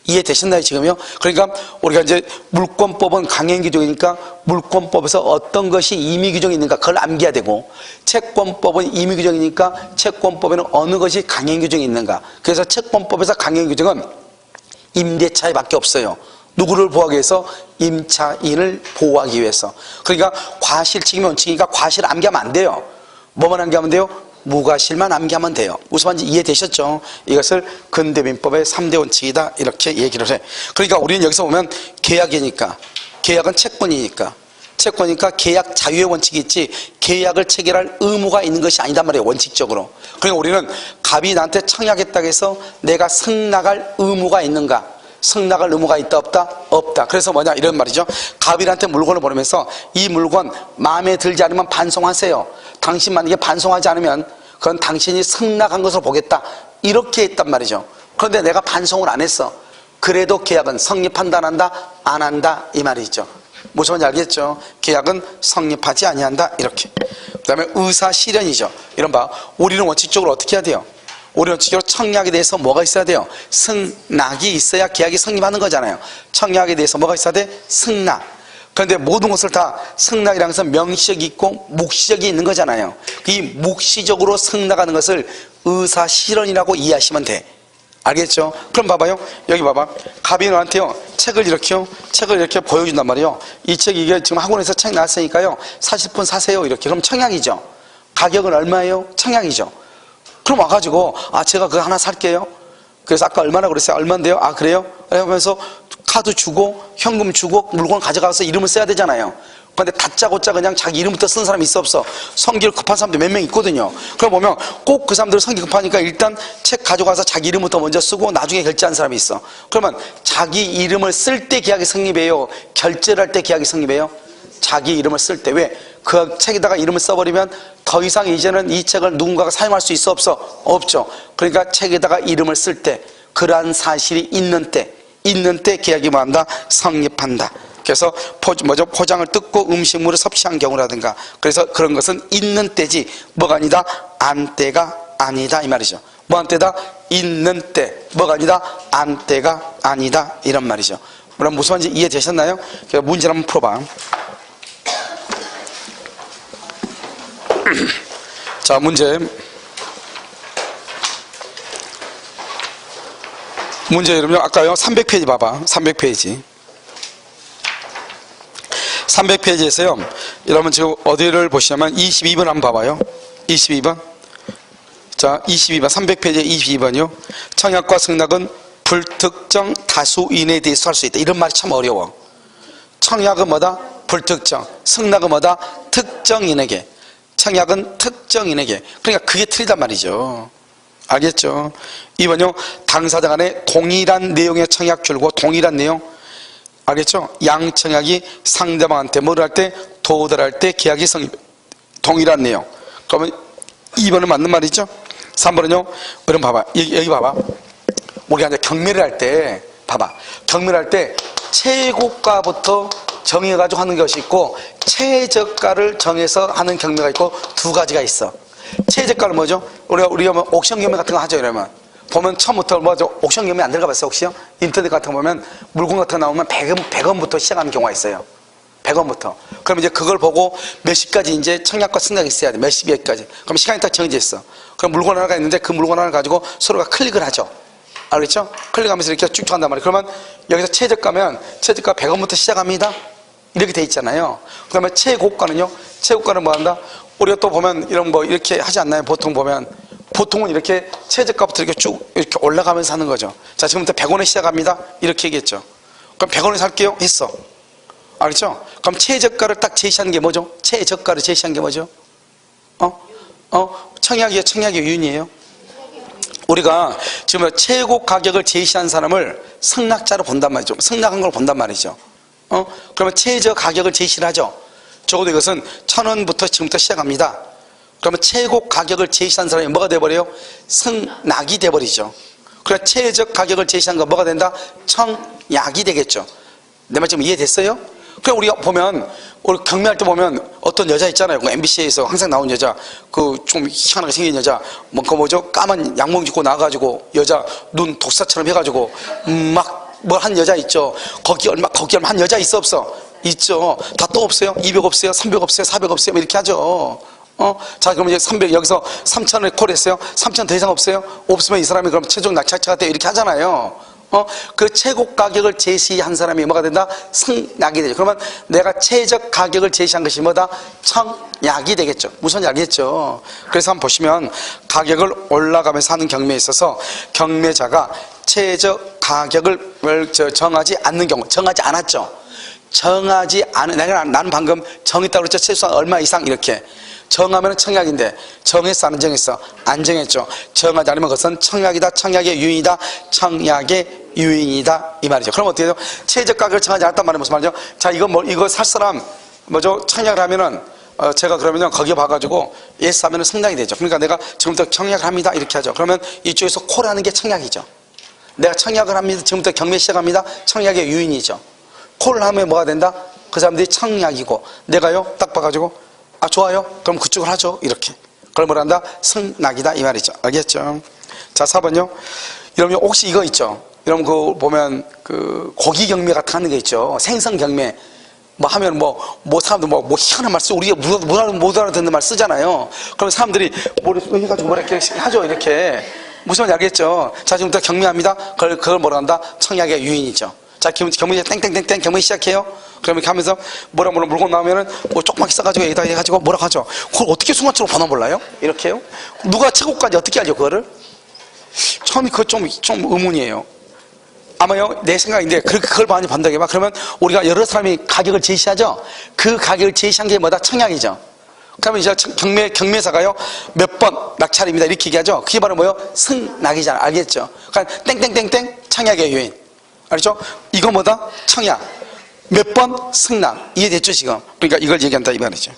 이해되셨나요, 지금요? 그러니까 우리가 이제 물권법은 강행 규정이니까 물권법에서 어떤 것이 임의 규정이 있는가 그걸 암기해야 되고, 채권법은 임의 규정이니까 채권법에는 어느 것이 강행 규정이 있는가. 그래서 채권법에서 강행 규정은 임대차에 밖에 없어요. 누구를 보호하기 위해서? 임차인을 보호하기 위해서. 그러니까 과실 책임의 원칙이니까 과실 암기하면 안 돼요. 뭐만 암기하면 돼요? 무과실만 암기하면 돼요. 무슨 말인지 이해되셨죠? 이것을 근대민법의 3대 원칙이다 이렇게 얘기를 해. 그러니까 우리는 여기서 보면 계약이니까, 계약은 채권이니까 계약 자유의 원칙이 있지 계약을 체결할 의무가 있는 것이 아니단 말이에요. 원칙적으로. 그러니까 우리는 갑이 나한테 청약했다고 해서 내가 승낙할 의무가 있는가? 승낙할 의무가 있다 없다? 없다. 그래서 뭐냐 이런 말이죠. 갑이한테 물건을 보내면서 이 물건 마음에 들지 않으면 반송하세요. 당신 만약에 반송하지 않으면 그건 당신이 승낙한 것으로 보겠다. 이렇게 했단 말이죠. 그런데 내가 반송을 안 했어. 그래도 계약은 성립한다 안 한다? 안 한다 이 말이죠. 무슨 말인지 알겠죠? 계약은 성립하지 아니한다 이렇게. 그 다음에 의사실현이죠. 이런 봐. 우리는 원칙적으로 어떻게 해야 돼요? 우리는 원칙적으로 청약에 대해서 뭐가 있어야 돼요? 승낙이 있어야 계약이 성립하는 거잖아요. 청약에 대해서 뭐가 있어야 돼? 승낙. 그런데 모든 것을 다 승낙이라는 것은 명시적이 있고 묵시적이 있는 거잖아요. 이 묵시적으로 승낙하는 것을 의사실현이라고 이해하시면 돼. 알겠죠? 그럼 봐봐요. 여기 봐봐. 갑이 너한테요 책을 이렇게 보여준단 말이에요. 이 책 이게 지금 학원에서 책 나왔으니까요 40분 사세요 이렇게. 그럼 청약이죠. 가격은 얼마예요? 청약이죠. 그럼 와가지고 제가 그거 하나 살게요. 그래서 아까 얼마나 그랬어요? 얼마인데요? 그래요? 하면서 카드 주고 현금 주고 물건 가져가서 이름을 써야 되잖아요. 근데 다짜고짜 그냥 자기 이름부터 쓴 사람이 있어 없어? 성질 급한 사람들 몇 명 있거든요. 그럼 보면 꼭 그 사람들 성질 급하니까 일단 책 가져가서 자기 이름부터 먼저 쓰고 나중에 결제한 사람이 있어. 그러면 자기 이름을 쓸 때 계약이 성립해요? 결제를 할 때 계약이 성립해요? 자기 이름을 쓸 때. 왜? 그 책에다가 이름을 써버리면 더 이상 이제는 이 책을 누군가가 사용할 수 있어 없어? 없죠. 그러니까 책에다가 이름을 쓸 때 그러한 사실이 있는 때 계약이 뭐한다? 성립한다. 그래서 포장을 뜯고 음식물을 섭취한 경우라든가, 그래서 그런 것은 있는 때지 뭐가 아니다? 안 때가 아니다 이 말이죠. 뭐 한 때다? 있는 때. 뭐가 아니다? 안 때가 아니다 이런 말이죠. 그럼 무슨 말인지 이해되셨나요? 문제를 한번 풀어봐. 자, 문제 여러분 아까요 300페이지 봐봐. 300페이지에서요 여러분 지금 어디를 보시냐면 22번 한번 봐봐요. 22번. 자, 22번 300페이지에 22번이요. 청약과 승낙은 불특정 다수인에 대해서 할 수 있다. 이런 말이 참 어려워. 청약은 뭐다? 불특정. 승낙은 뭐다? 특정인에게. 청약은 특정인에게. 그러니까 그게 틀리단 말이죠. 알겠죠? 2번요. 당사자 간에 동일한 내용의 청약 줄고 동일한 내용. 알겠죠? 양청약이 상대방한테 뭐를 할 때? 도달할 때 계약이 성립. 동일한 내용. 그러면 2번은 맞는 말이죠? 3번은요. 여러분 봐봐. 여기 봐봐. 우리가 이제 경매를 할 때 봐봐. 경매를 할 때 최고가부터 정해가지고 하는 것이 있고 최저가를 정해서 하는 경매가 있고 두 가지가 있어. 최저가는 뭐죠? 우리가 뭐 옥션 경매 같은 거 하죠. 이러면 보면 처음부터 뭐죠? 옥션 경매 안 들어가 봤어요 혹시요? 인터넷 같은 거 보면 물건 같은 거 나오면 100원부터 시작하는 경우가 있어요. 100원부터. 그럼 이제 그걸 보고 몇 시까지 이제 청약과 승낙이 있어야 돼. 몇 시까지. 그럼 시간이 딱 정해져 있어. 그럼 물건 하나가 있는데 그 물건 하나를 가지고 서로가 클릭을 하죠. 알겠죠? 클릭하면서 이렇게 쭉 한단 말이에요. 그러면 여기서 최저가면 최저가 100원부터 시작합니다. 이렇게 돼 있잖아요. 그 다음에 최고가는요. 최고가는 뭐 한다? 우리가 또 보면 이런 뭐 이렇게 하지 않나요? 보통은 이렇게 최저가부터 이렇게 쭉 이렇게 올라가면서 하는 거죠. 자, 지금부터 100원에 시작합니다. 이렇게 얘기했죠. 그럼 100원에 살게요. 했어. 알겠죠? 그럼 최저가를 딱 제시하는 게 뭐죠? 최저가를 제시한 게 뭐죠? 청약이에요? 청약이에요? 유인이에요? 우리가 지금 최고 가격을 제시한 사람을 승낙자로 본단 말이죠. 승낙한 걸 본단 말이죠. 그러면 최저 가격을 제시를 하죠. 적어도 이것은 1,000원부터 지금부터 시작합니다. 그러면 최고 가격을 제시한 사람이 뭐가 돼버려요? 승낙이 돼버리죠. 그러니까 최저 가격을 제시한 거 뭐가 된다? 청약이 되겠죠. 내 말 지금 이해됐어요? 그럼 우리가 보면, 우리 경매할 때 보면 어떤 여자 있잖아요. 그 MBC에서 항상 나온 여자, 그 좀 희한하게 생긴 여자, 뭐죠? 까만 양복 입고 나와가지고 여자 눈 독사처럼 해가지고 막 뭘 한 여자 있죠. 거기 얼마 한 여자 있어 없어? 있죠. 다 또 없어요? 200 없어요? 300 없어요? 400 없어요? 뭐 이렇게 하죠. 자, 그럼 이제 300, 여기서 3,000을 콜했어요? 3,000 더 이상 없어요? 없으면 이 사람이 그럼 최종 낙찰자가 돼요. 이렇게 하잖아요. 그 최고 가격을 제시한 사람이 뭐가 된다? 승낙이 되죠. 그러면 내가 최저 가격을 제시한 것이 뭐다? 청약이 되겠죠. 무슨 알겠죠? 그래서 한번 보시면 가격을 올라가면서 하는 경매에 있어서 경매자가 최저 가격을 정하지 않는 경우, 정하지 않았죠. 정하지 않은, 나는 방금 정했다고 그랬죠. 최소한 얼마 이상 이렇게. 정하면 청약인데 정했어 안 정했어? 안 정했죠. 정하지 않으면 그것은 청약이다. 청약의 유인이다. 청약의 유인이다 이 말이죠. 그럼 어떻게 해요? 최저 가격을 정하지 않았단 말은 무슨 말이죠? 자, 이거 살 사람 뭐죠? 청약을 하면은 제가 그러면요 거기에 봐가지고 예스 하면은 승낙이 되죠. 그러니까 내가 지금부터 청약을 합니다 이렇게 하죠. 그러면 이쪽에서 콜하는 게 청약이죠. 내가 청약을 합니다. 지금부터 경매 시작합니다. 청약의 유인이죠. 콜을 하면 뭐가 된다? 그 사람들이 청약이고 내가요 딱 봐가지고 아 좋아요 그럼 그쪽을 하죠 이렇게. 그걸 뭐라 한다? 승낙이다 이 말이죠. 알겠죠? 자, 4번요. 여러분 혹시 이거 있죠? 여러분 그 보면 그 고기 경매 같은 거 하는 게 있죠. 생선 경매 뭐 하면 뭐 사람들 뭐 희한한 말 쓰고 우리가 못 알아듣는 말 쓰잖아요. 그럼 사람들이 뭘 해가지고 뭐라 이렇게 하죠 이렇게. 무슨 말인지 알겠죠? 자, 지금부터 경매합니다. 그걸 뭐라 한다? 청약의 유인이죠. 자, 경매 땡땡땡땡 경매 시작해요. 그러면 이렇게 하면서 뭐라 물건 나오면은 뭐 조그맣게 써가지고 여기다 해가지고 뭐라 하죠. 그걸 어떻게 순간적으로 번호 몰라요? 이렇게 해요? 누가 최고까지 어떻게 알죠 그거를? 처음에 그거 좀 의문이에요. 아마요 내 생각인데 그걸 많이 본다고 해봐. 그러면 우리가 여러 사람이 가격을 제시하죠. 그 가격을 제시한 게 뭐다? 청약이죠. 그러면 이제 경매사가요 몇 번 낙찰입니다 이렇게 얘기하죠. 그게 바로 뭐요? 승낙이잖아. 알겠죠? 그러니까 땡땡땡땡 청약의 유인. 알죠? 이거 뭐다? 청약. 몇 번? 승낙. 이해됐죠 지금? 그러니까 이걸 얘기한다 이 말이죠.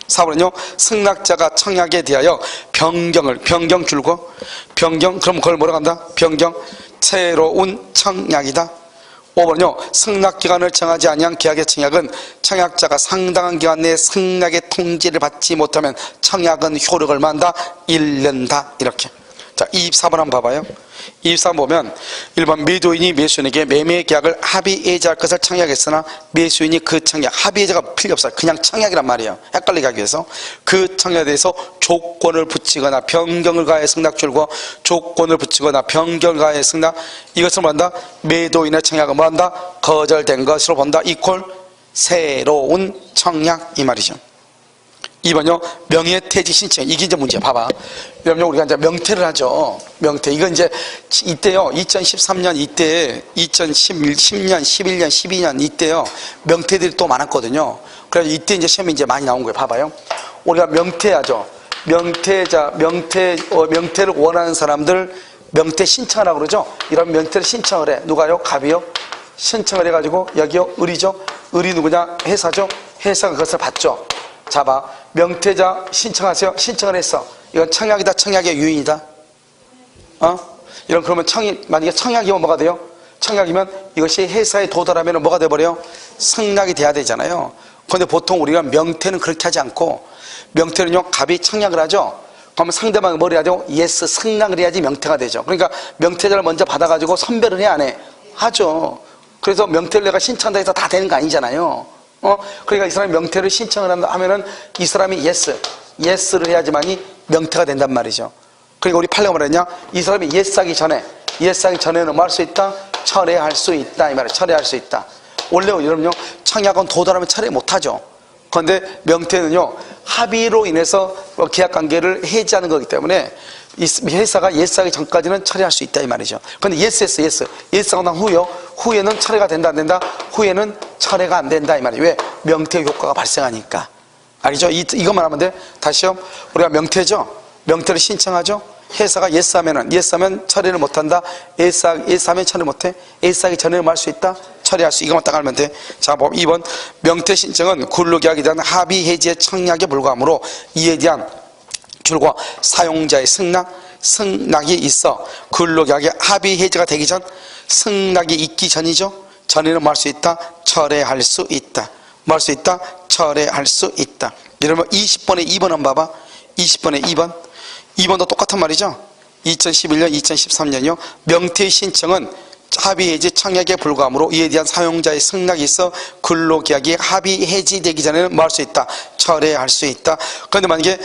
4번은요 승낙자가 청약에 대하여 변경 줄고 변경 그럼 그걸 뭐라고 한다? 변경 새로운 청약이다. 5번은요 승낙기간을 정하지 아니한 계약의 청약은 청약자가 상당한 기간 내에 승낙의 통지를 받지 못하면 청약은 효력을 만다 1년다 이렇게. 자, 24번 한번 봐봐요. 24번 보면 1번 매도인이 매수인에게 매매 계약을 합의해제할 것을 청약했으나 매수인이 그 청약 합의해제가 필요 없어요. 그냥 청약이란 말이에요. 헷갈리게 하기 위해서 그 청약에 대해서 조건을 붙이거나 변경을 가해 승낙 줄고 조건을 붙이거나 변경을 가해 승낙 이것을 뭐한다? 매도인의 청약을 뭐한다? 거절된 것으로 본다. 이퀄 새로운 청약 이 말이죠. 2번요 명예퇴직 신청. 이게 이제 문제야. 봐봐. 그러면 우리가 이제 명퇴를 하죠. 명퇴. 이건 이제 이때요 2013년 이때 2010년 11년 12년 이때요 명퇴들이 또 많았거든요. 그래서 이때 이제 시험이 이제 많이 나온 거예요. 봐봐요. 우리가 명퇴하죠. 명퇴를 원하는 사람들 명퇴 신청하라고 그러죠. 이런 명퇴를 신청을 해. 누가요? 갑이요. 신청을 해가지고 여기요 을이죠. 을이 누구냐? 회사죠. 회사가 그것을 받죠. 자, 봐. 명퇴자 신청하세요. 신청을 했어. 이건 청약이다. 청약의 유인이다. 이런 그러면 만약에 청약이면 뭐가 돼요? 청약이면 이것이 회사에 도달하면 뭐가 돼버려요? 승낙이 돼야 되잖아요. 그런데 보통 우리가 명퇴는 그렇게 하지 않고 명퇴는요 갑이 청약을 하죠. 그러면 상대방이 뭘 해야 돼요? 예스 승낙을 해야지 명퇴가 되죠. 그러니까 명퇴자를 먼저 받아가지고 선별을 해 안 해? 하죠. 그래서 명퇴를 내가 신청한다 해서 다 되는 거 아니잖아요. 그러니까 이 사람이 명퇴를 신청을 하면은 이 사람이 예스를 해야지만이 명퇴가 된단 말이죠. 그러니까 우리 판례가 뭐랬냐? 이 사람이 예스하기 전에는 뭐 할 수 있다? 철회할 수 있다 이 말이에요. 철회할 수 있다. 원래 여러분요 청약은 도달하면 철회 못하죠. 그런데 명태는요, 합의로 인해서 계약관계를 해지하는 거기 때문에 이 회사가 예스하기 전까지는 처리할 수 있다 이 말이죠. 그런데 예스했어. 예스하고 난 후에는 처리가 된다 안 된다? 후에는 처리가 안 된다 이 말이죠. 왜? 명태 효과가 발생하니까. 알죠? 이것만 하면 돼. 다시요. 우리가 명태죠. 명태를 신청하죠. 회사가 예스하면 처리를 못한다. 예스하면 처리 못해. 예스하기 전에는 할 수 있다. 처리할 수. 이것만 딱 알면 돼. 자, 2번 명태 신청은 근로계약에 대한 합의 해지의 청약에 불과하므로 이에 대한 줄과 사용자의 승낙이 있어 근로계약의 합의 해지가 되기 전, 승낙이 있기 전이죠. 전에는 할 수 있다. 철회할 수 있다. 할 수 있다. 철회할 수 있다. 이러면 20번에 2번 한번 봐봐. 20번에 2번. 2번도 똑같은 말이죠. 2011년, 2013년이요. 명태의 신청은 합의 해지 청약에 불과하므로 이에 대한 사용자의 승낙이 있어 근로계약이 합의 해지되기 전에는 할 수 있다. 철회할 수 있다. 그런데 만약에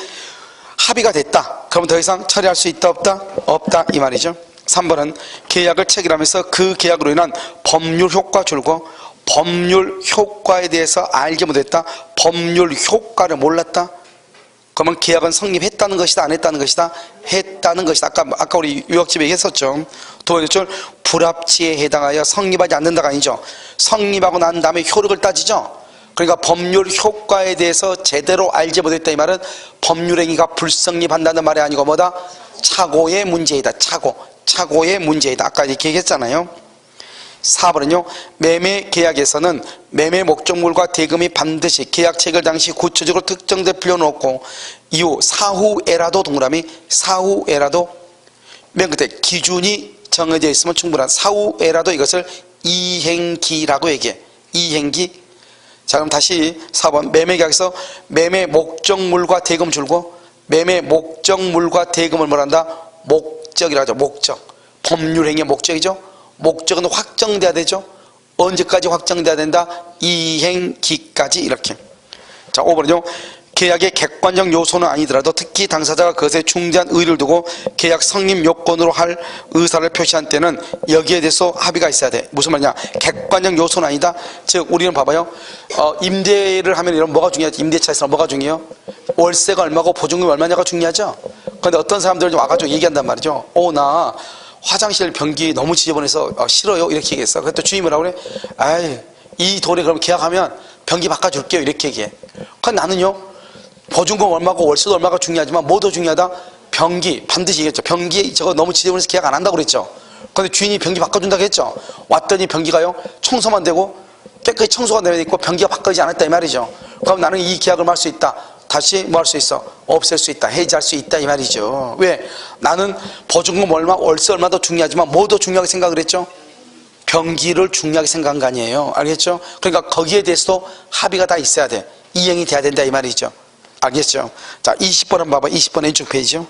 합의가 됐다. 그러면 더 이상 처리할 수 있다 없다? 없다 이 말이죠. 3번은 계약을 체결하면서 그 계약으로 인한 법률 효과 줄고, 법률 효과에 대해서 알지 못했다. 법률 효과를 몰랐다. 그러면 계약은 성립했다는 것이다 안 했다는 것이다? 했다는 것이다. 아까 우리 유학집에 얘기했었죠. 두 번째 줄 불합치에 해당하여 성립하지 않는다가 아니죠. 성립하고 난 다음에 효력을 따지죠. 그러니까 법률 효과에 대해서 제대로 알지 못했다 이 말은 법률행위가 불성립한다는 말이 아니고 뭐다? 착오의 문제이다. 착오의 문제이다. 아까 이렇게 얘기했잖아요. 4번은요. 매매 계약에서는 매매 목적물과 대금이 반드시 계약 체결 당시 구체적으로 특정될 필요는 없고, 이후 사후에라도 동그라미, 사후에라도 맨 끝에 기준이 정해져 있으면 충분한, 사후에라도 이것을 이행기라고 얘기해. 이행기. 자, 그럼 다시 4번 매매계약에서 매매 목적물과 대금 줄고, 매매 목적물과 대금을 뭐란다? 목적이라고 하죠. 목적. 법률행위의 목적이죠. 목적은 확정돼야 되죠. 언제까지 확정돼야 된다? 이행기까지. 이렇게. 자, 5번은요. 계약의 객관적 요소는 아니더라도 특히 당사자가 그것에 중대한 의의를 두고 계약 성립 요건으로 할 의사를 표시한 때는 여기에 대해서 합의가 있어야 돼. 무슨 말이냐? 객관적 요소는 아니다. 즉 우리는 봐봐요. 임대를 하면 이런 뭐가 중요하지? 임대차에서 뭐가 중요해요? 월세가 얼마고 보증금이 얼마냐가 중요하죠. 그런데 어떤 사람들은 와가지고 얘기한단 말이죠. 나 화장실 변기 너무 지저분해서 싫어요 이렇게 얘기했어. 그랬더니 주인이 뭐라고 그래? 아이, 이 돈에 그럼 계약하면 변기 바꿔줄게요 이렇게 얘기해. 그럼 나는요, 보증금 얼마고 월세도 얼마가 중요하지만 뭐 더 중요하다? 변기. 반드시 얘기했죠. 변기 저거 너무 지저분해서 계약 안 한다고 그랬죠. 그런데 주인이 변기 바꿔준다고 했죠. 왔더니 변기가요 청소만 되고 깨끗이 청소가 되어 있고 변기가 바뀌지 않았다 이 말이죠. 그럼 나는 이 계약을 할 수 있다. 다시 뭐 할 수 있어? 없앨 수 있다. 해지할 수 있다 이 말이죠. 왜? 나는 보증금 얼마, 월세 얼마 더 중요하지만 뭐 더 중요하게 생각을 했죠? 변기를 중요하게 생각한 거 아니에요. 알겠죠? 그러니까 거기에 대해서도 합의가 다 있어야 돼. 이행이 돼야 된다 이 말이죠. 알겠죠? 자, 20번 한번 봐봐. 20번 왼쪽 페이지요.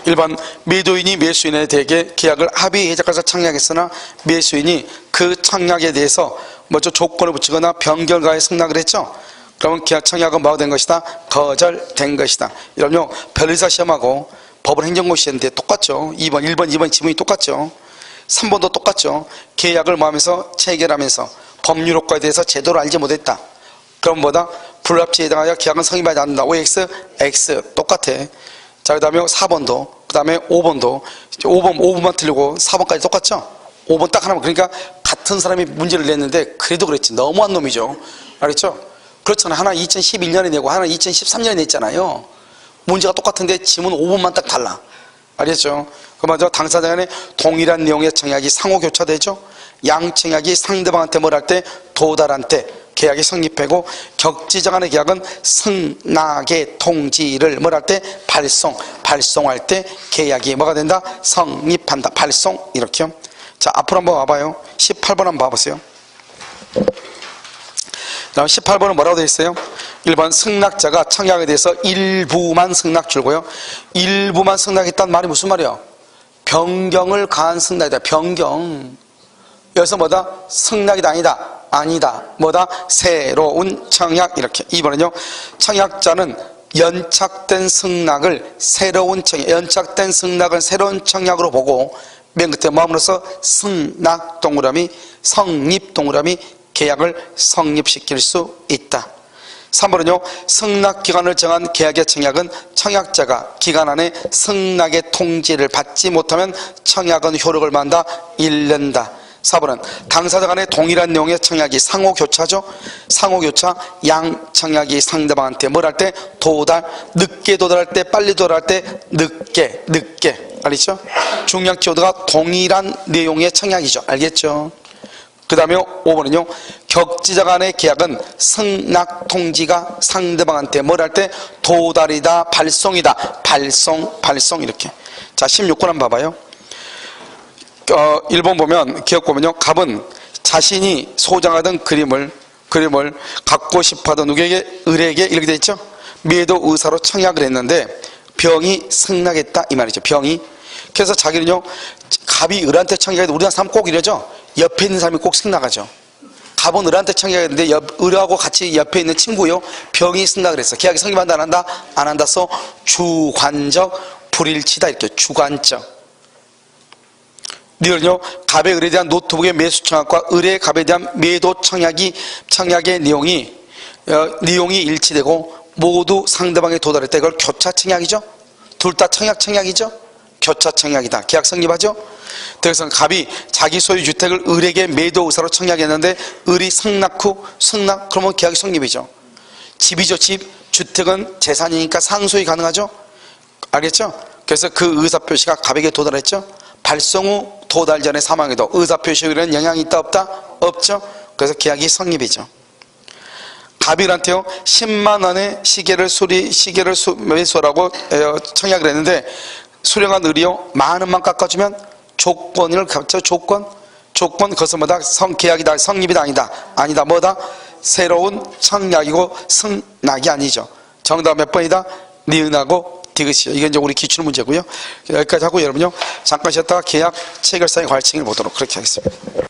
1번 매도인이 매수인에 대해 계약을 합의 해지까지 청약했으나 매수인이 그 청약에 대해서 먼저 조건을 붙이거나 변경가에 승낙을 했죠. 그러면 계약 청약은 뭐가 된 것이다? 거절된 것이다. 이러면 변리사 시험하고 법원 행정고 시험인데 똑같죠. 2번, 1번, 2번 지문이 똑같죠. 3번도 똑같죠. 계약을 뭐 하면서 체결하면서 법률 효과에 대해서 제대로 알지 못했다. 그럼 뭐다? 불합치에 해당하여 계약은 성립하지 않는다. OX, X 똑같아. 자, 그 다음에 4번도, 그 다음에 5번도. 5번만 틀리고 4번까지 똑같죠? 5번 딱 하나만. 그러니까 같은 사람이 문제를 냈는데 그래도 그랬지. 너무한 놈이죠. 알겠죠? 그렇잖아. 하나 2011년에 내고 하나 2013년에 냈잖아요. 문제가 똑같은데 지문 5번만 딱 달라. 알겠죠? 그 먼저 당사자 간에 동일한 내용의 청약이 상호 교차되죠. 양 청약이 상대방한테 뭘 할 때 도달한 때 계약이 성립되고, 격지정한의 계약은 승낙의 통지를 뭘 할 때 발송할 때 계약이 뭐가 된다? 성립한다. 발송. 이렇게요. 자, 앞으로 한번 와봐요. 18번 한번 봐보세요. 다음 18번은 뭐라고 되어 있어요? 1번 승낙자가 청약에 대해서 일부만 승낙 줄고요. 일부만 승낙했다는 말이 무슨 말이에요? 변경을 가한 승낙이다. 변경. 여기서 뭐다? 승낙이다 아니다? 아니다. 뭐다? 새로운 청약. 이렇게. 2번은요. 청약자는 연착된 승낙을 새로운 청약으로 보고 맨 끝에 뭐함으로써 승낙 동그라미, 성립 동그라미, 계약을 성립시킬 수 있다. 3번은요, 승낙기간을 정한 계약의 청약은 청약자가 기간 안에 승낙의 통지를 받지 못하면 청약은 효력을 만다 잃는다. 4번은 당사자 간의 동일한 내용의 청약이 상호교차죠. 상호교차, 양 청약이 상대방한테 뭘 할 때? 늦게 도달할 때, 빨리 도달할 때, 늦게 알겠죠? 중요한 키워드가 동일한 내용의 청약이죠. 알겠죠? 그 다음에 5번은요, 격지자 간의 계약은 승낙 통지가 상대방한테 뭘 할 때? 도달이다, 발송이다. 발송 이렇게. 자, 16번 한번 봐봐요. 1번 보면, 기억 보면요, 갑은 자신이 소장하던 그림을 갖고 싶어하던 누구에게? 을에게 이렇게 돼 있죠? 매도 의사로 청약을 했는데 병이 승낙했다 이 말이죠. 병이. 그래서 자기는요, 갑이 을한테 청약해도 우리나라 사람 꼭 이러죠. 옆에 있는 사람이 꼭 승낙하죠. 갑은 을한테 청약했는데 을하고 같이 옆에 있는 친구요, 병이 승낙을 했어. 계약이 성립한다 안 한다? 안 한다 써 주관적 불일치다 이렇게. 주관적. 니은요, 갑의 을에 대한 노트북의 매수 청약과 을의 갑에 대한 매도 청약의 내용이 일치되고 모두 상대방에 도달했다. 이걸 교차 청약이죠. 둘 다 청약이죠. 교차 청약이다. 계약 성립하죠. 그래서 갑이 자기 소유 주택을 을에게 매도 의사로 청약했는데 을이 승낙 그러면 계약이 성립이죠. 집이죠. 집. 주택은 재산이니까 상속이 가능하죠. 알겠죠? 그래서 그 의사표시가 갑에게 도달했죠. 발송 후 도달 전에 사망해도 의사표시에는 영향이 있다 없다? 없죠. 그래서 계약이 성립이죠. 갑이 을한테요, 10만 원의 시계를 매수하라고 청약을 했는데 수령한 을이요, 10,000원만 깎아주면 조건을 갖죠. 조건 그것은 뭐다? 계약이다, 성립이다, 아니다 뭐다? 새로운 청약이고 승낙이 아니죠. 정답 몇 번이다? 니은하고 디귿이요. 이게 이제 우리 기출 문제고요. 여기까지 하고 여러분요, 잠깐 쉬었다가 계약 체결사의 관측을 보도록 그렇게 하겠습니다.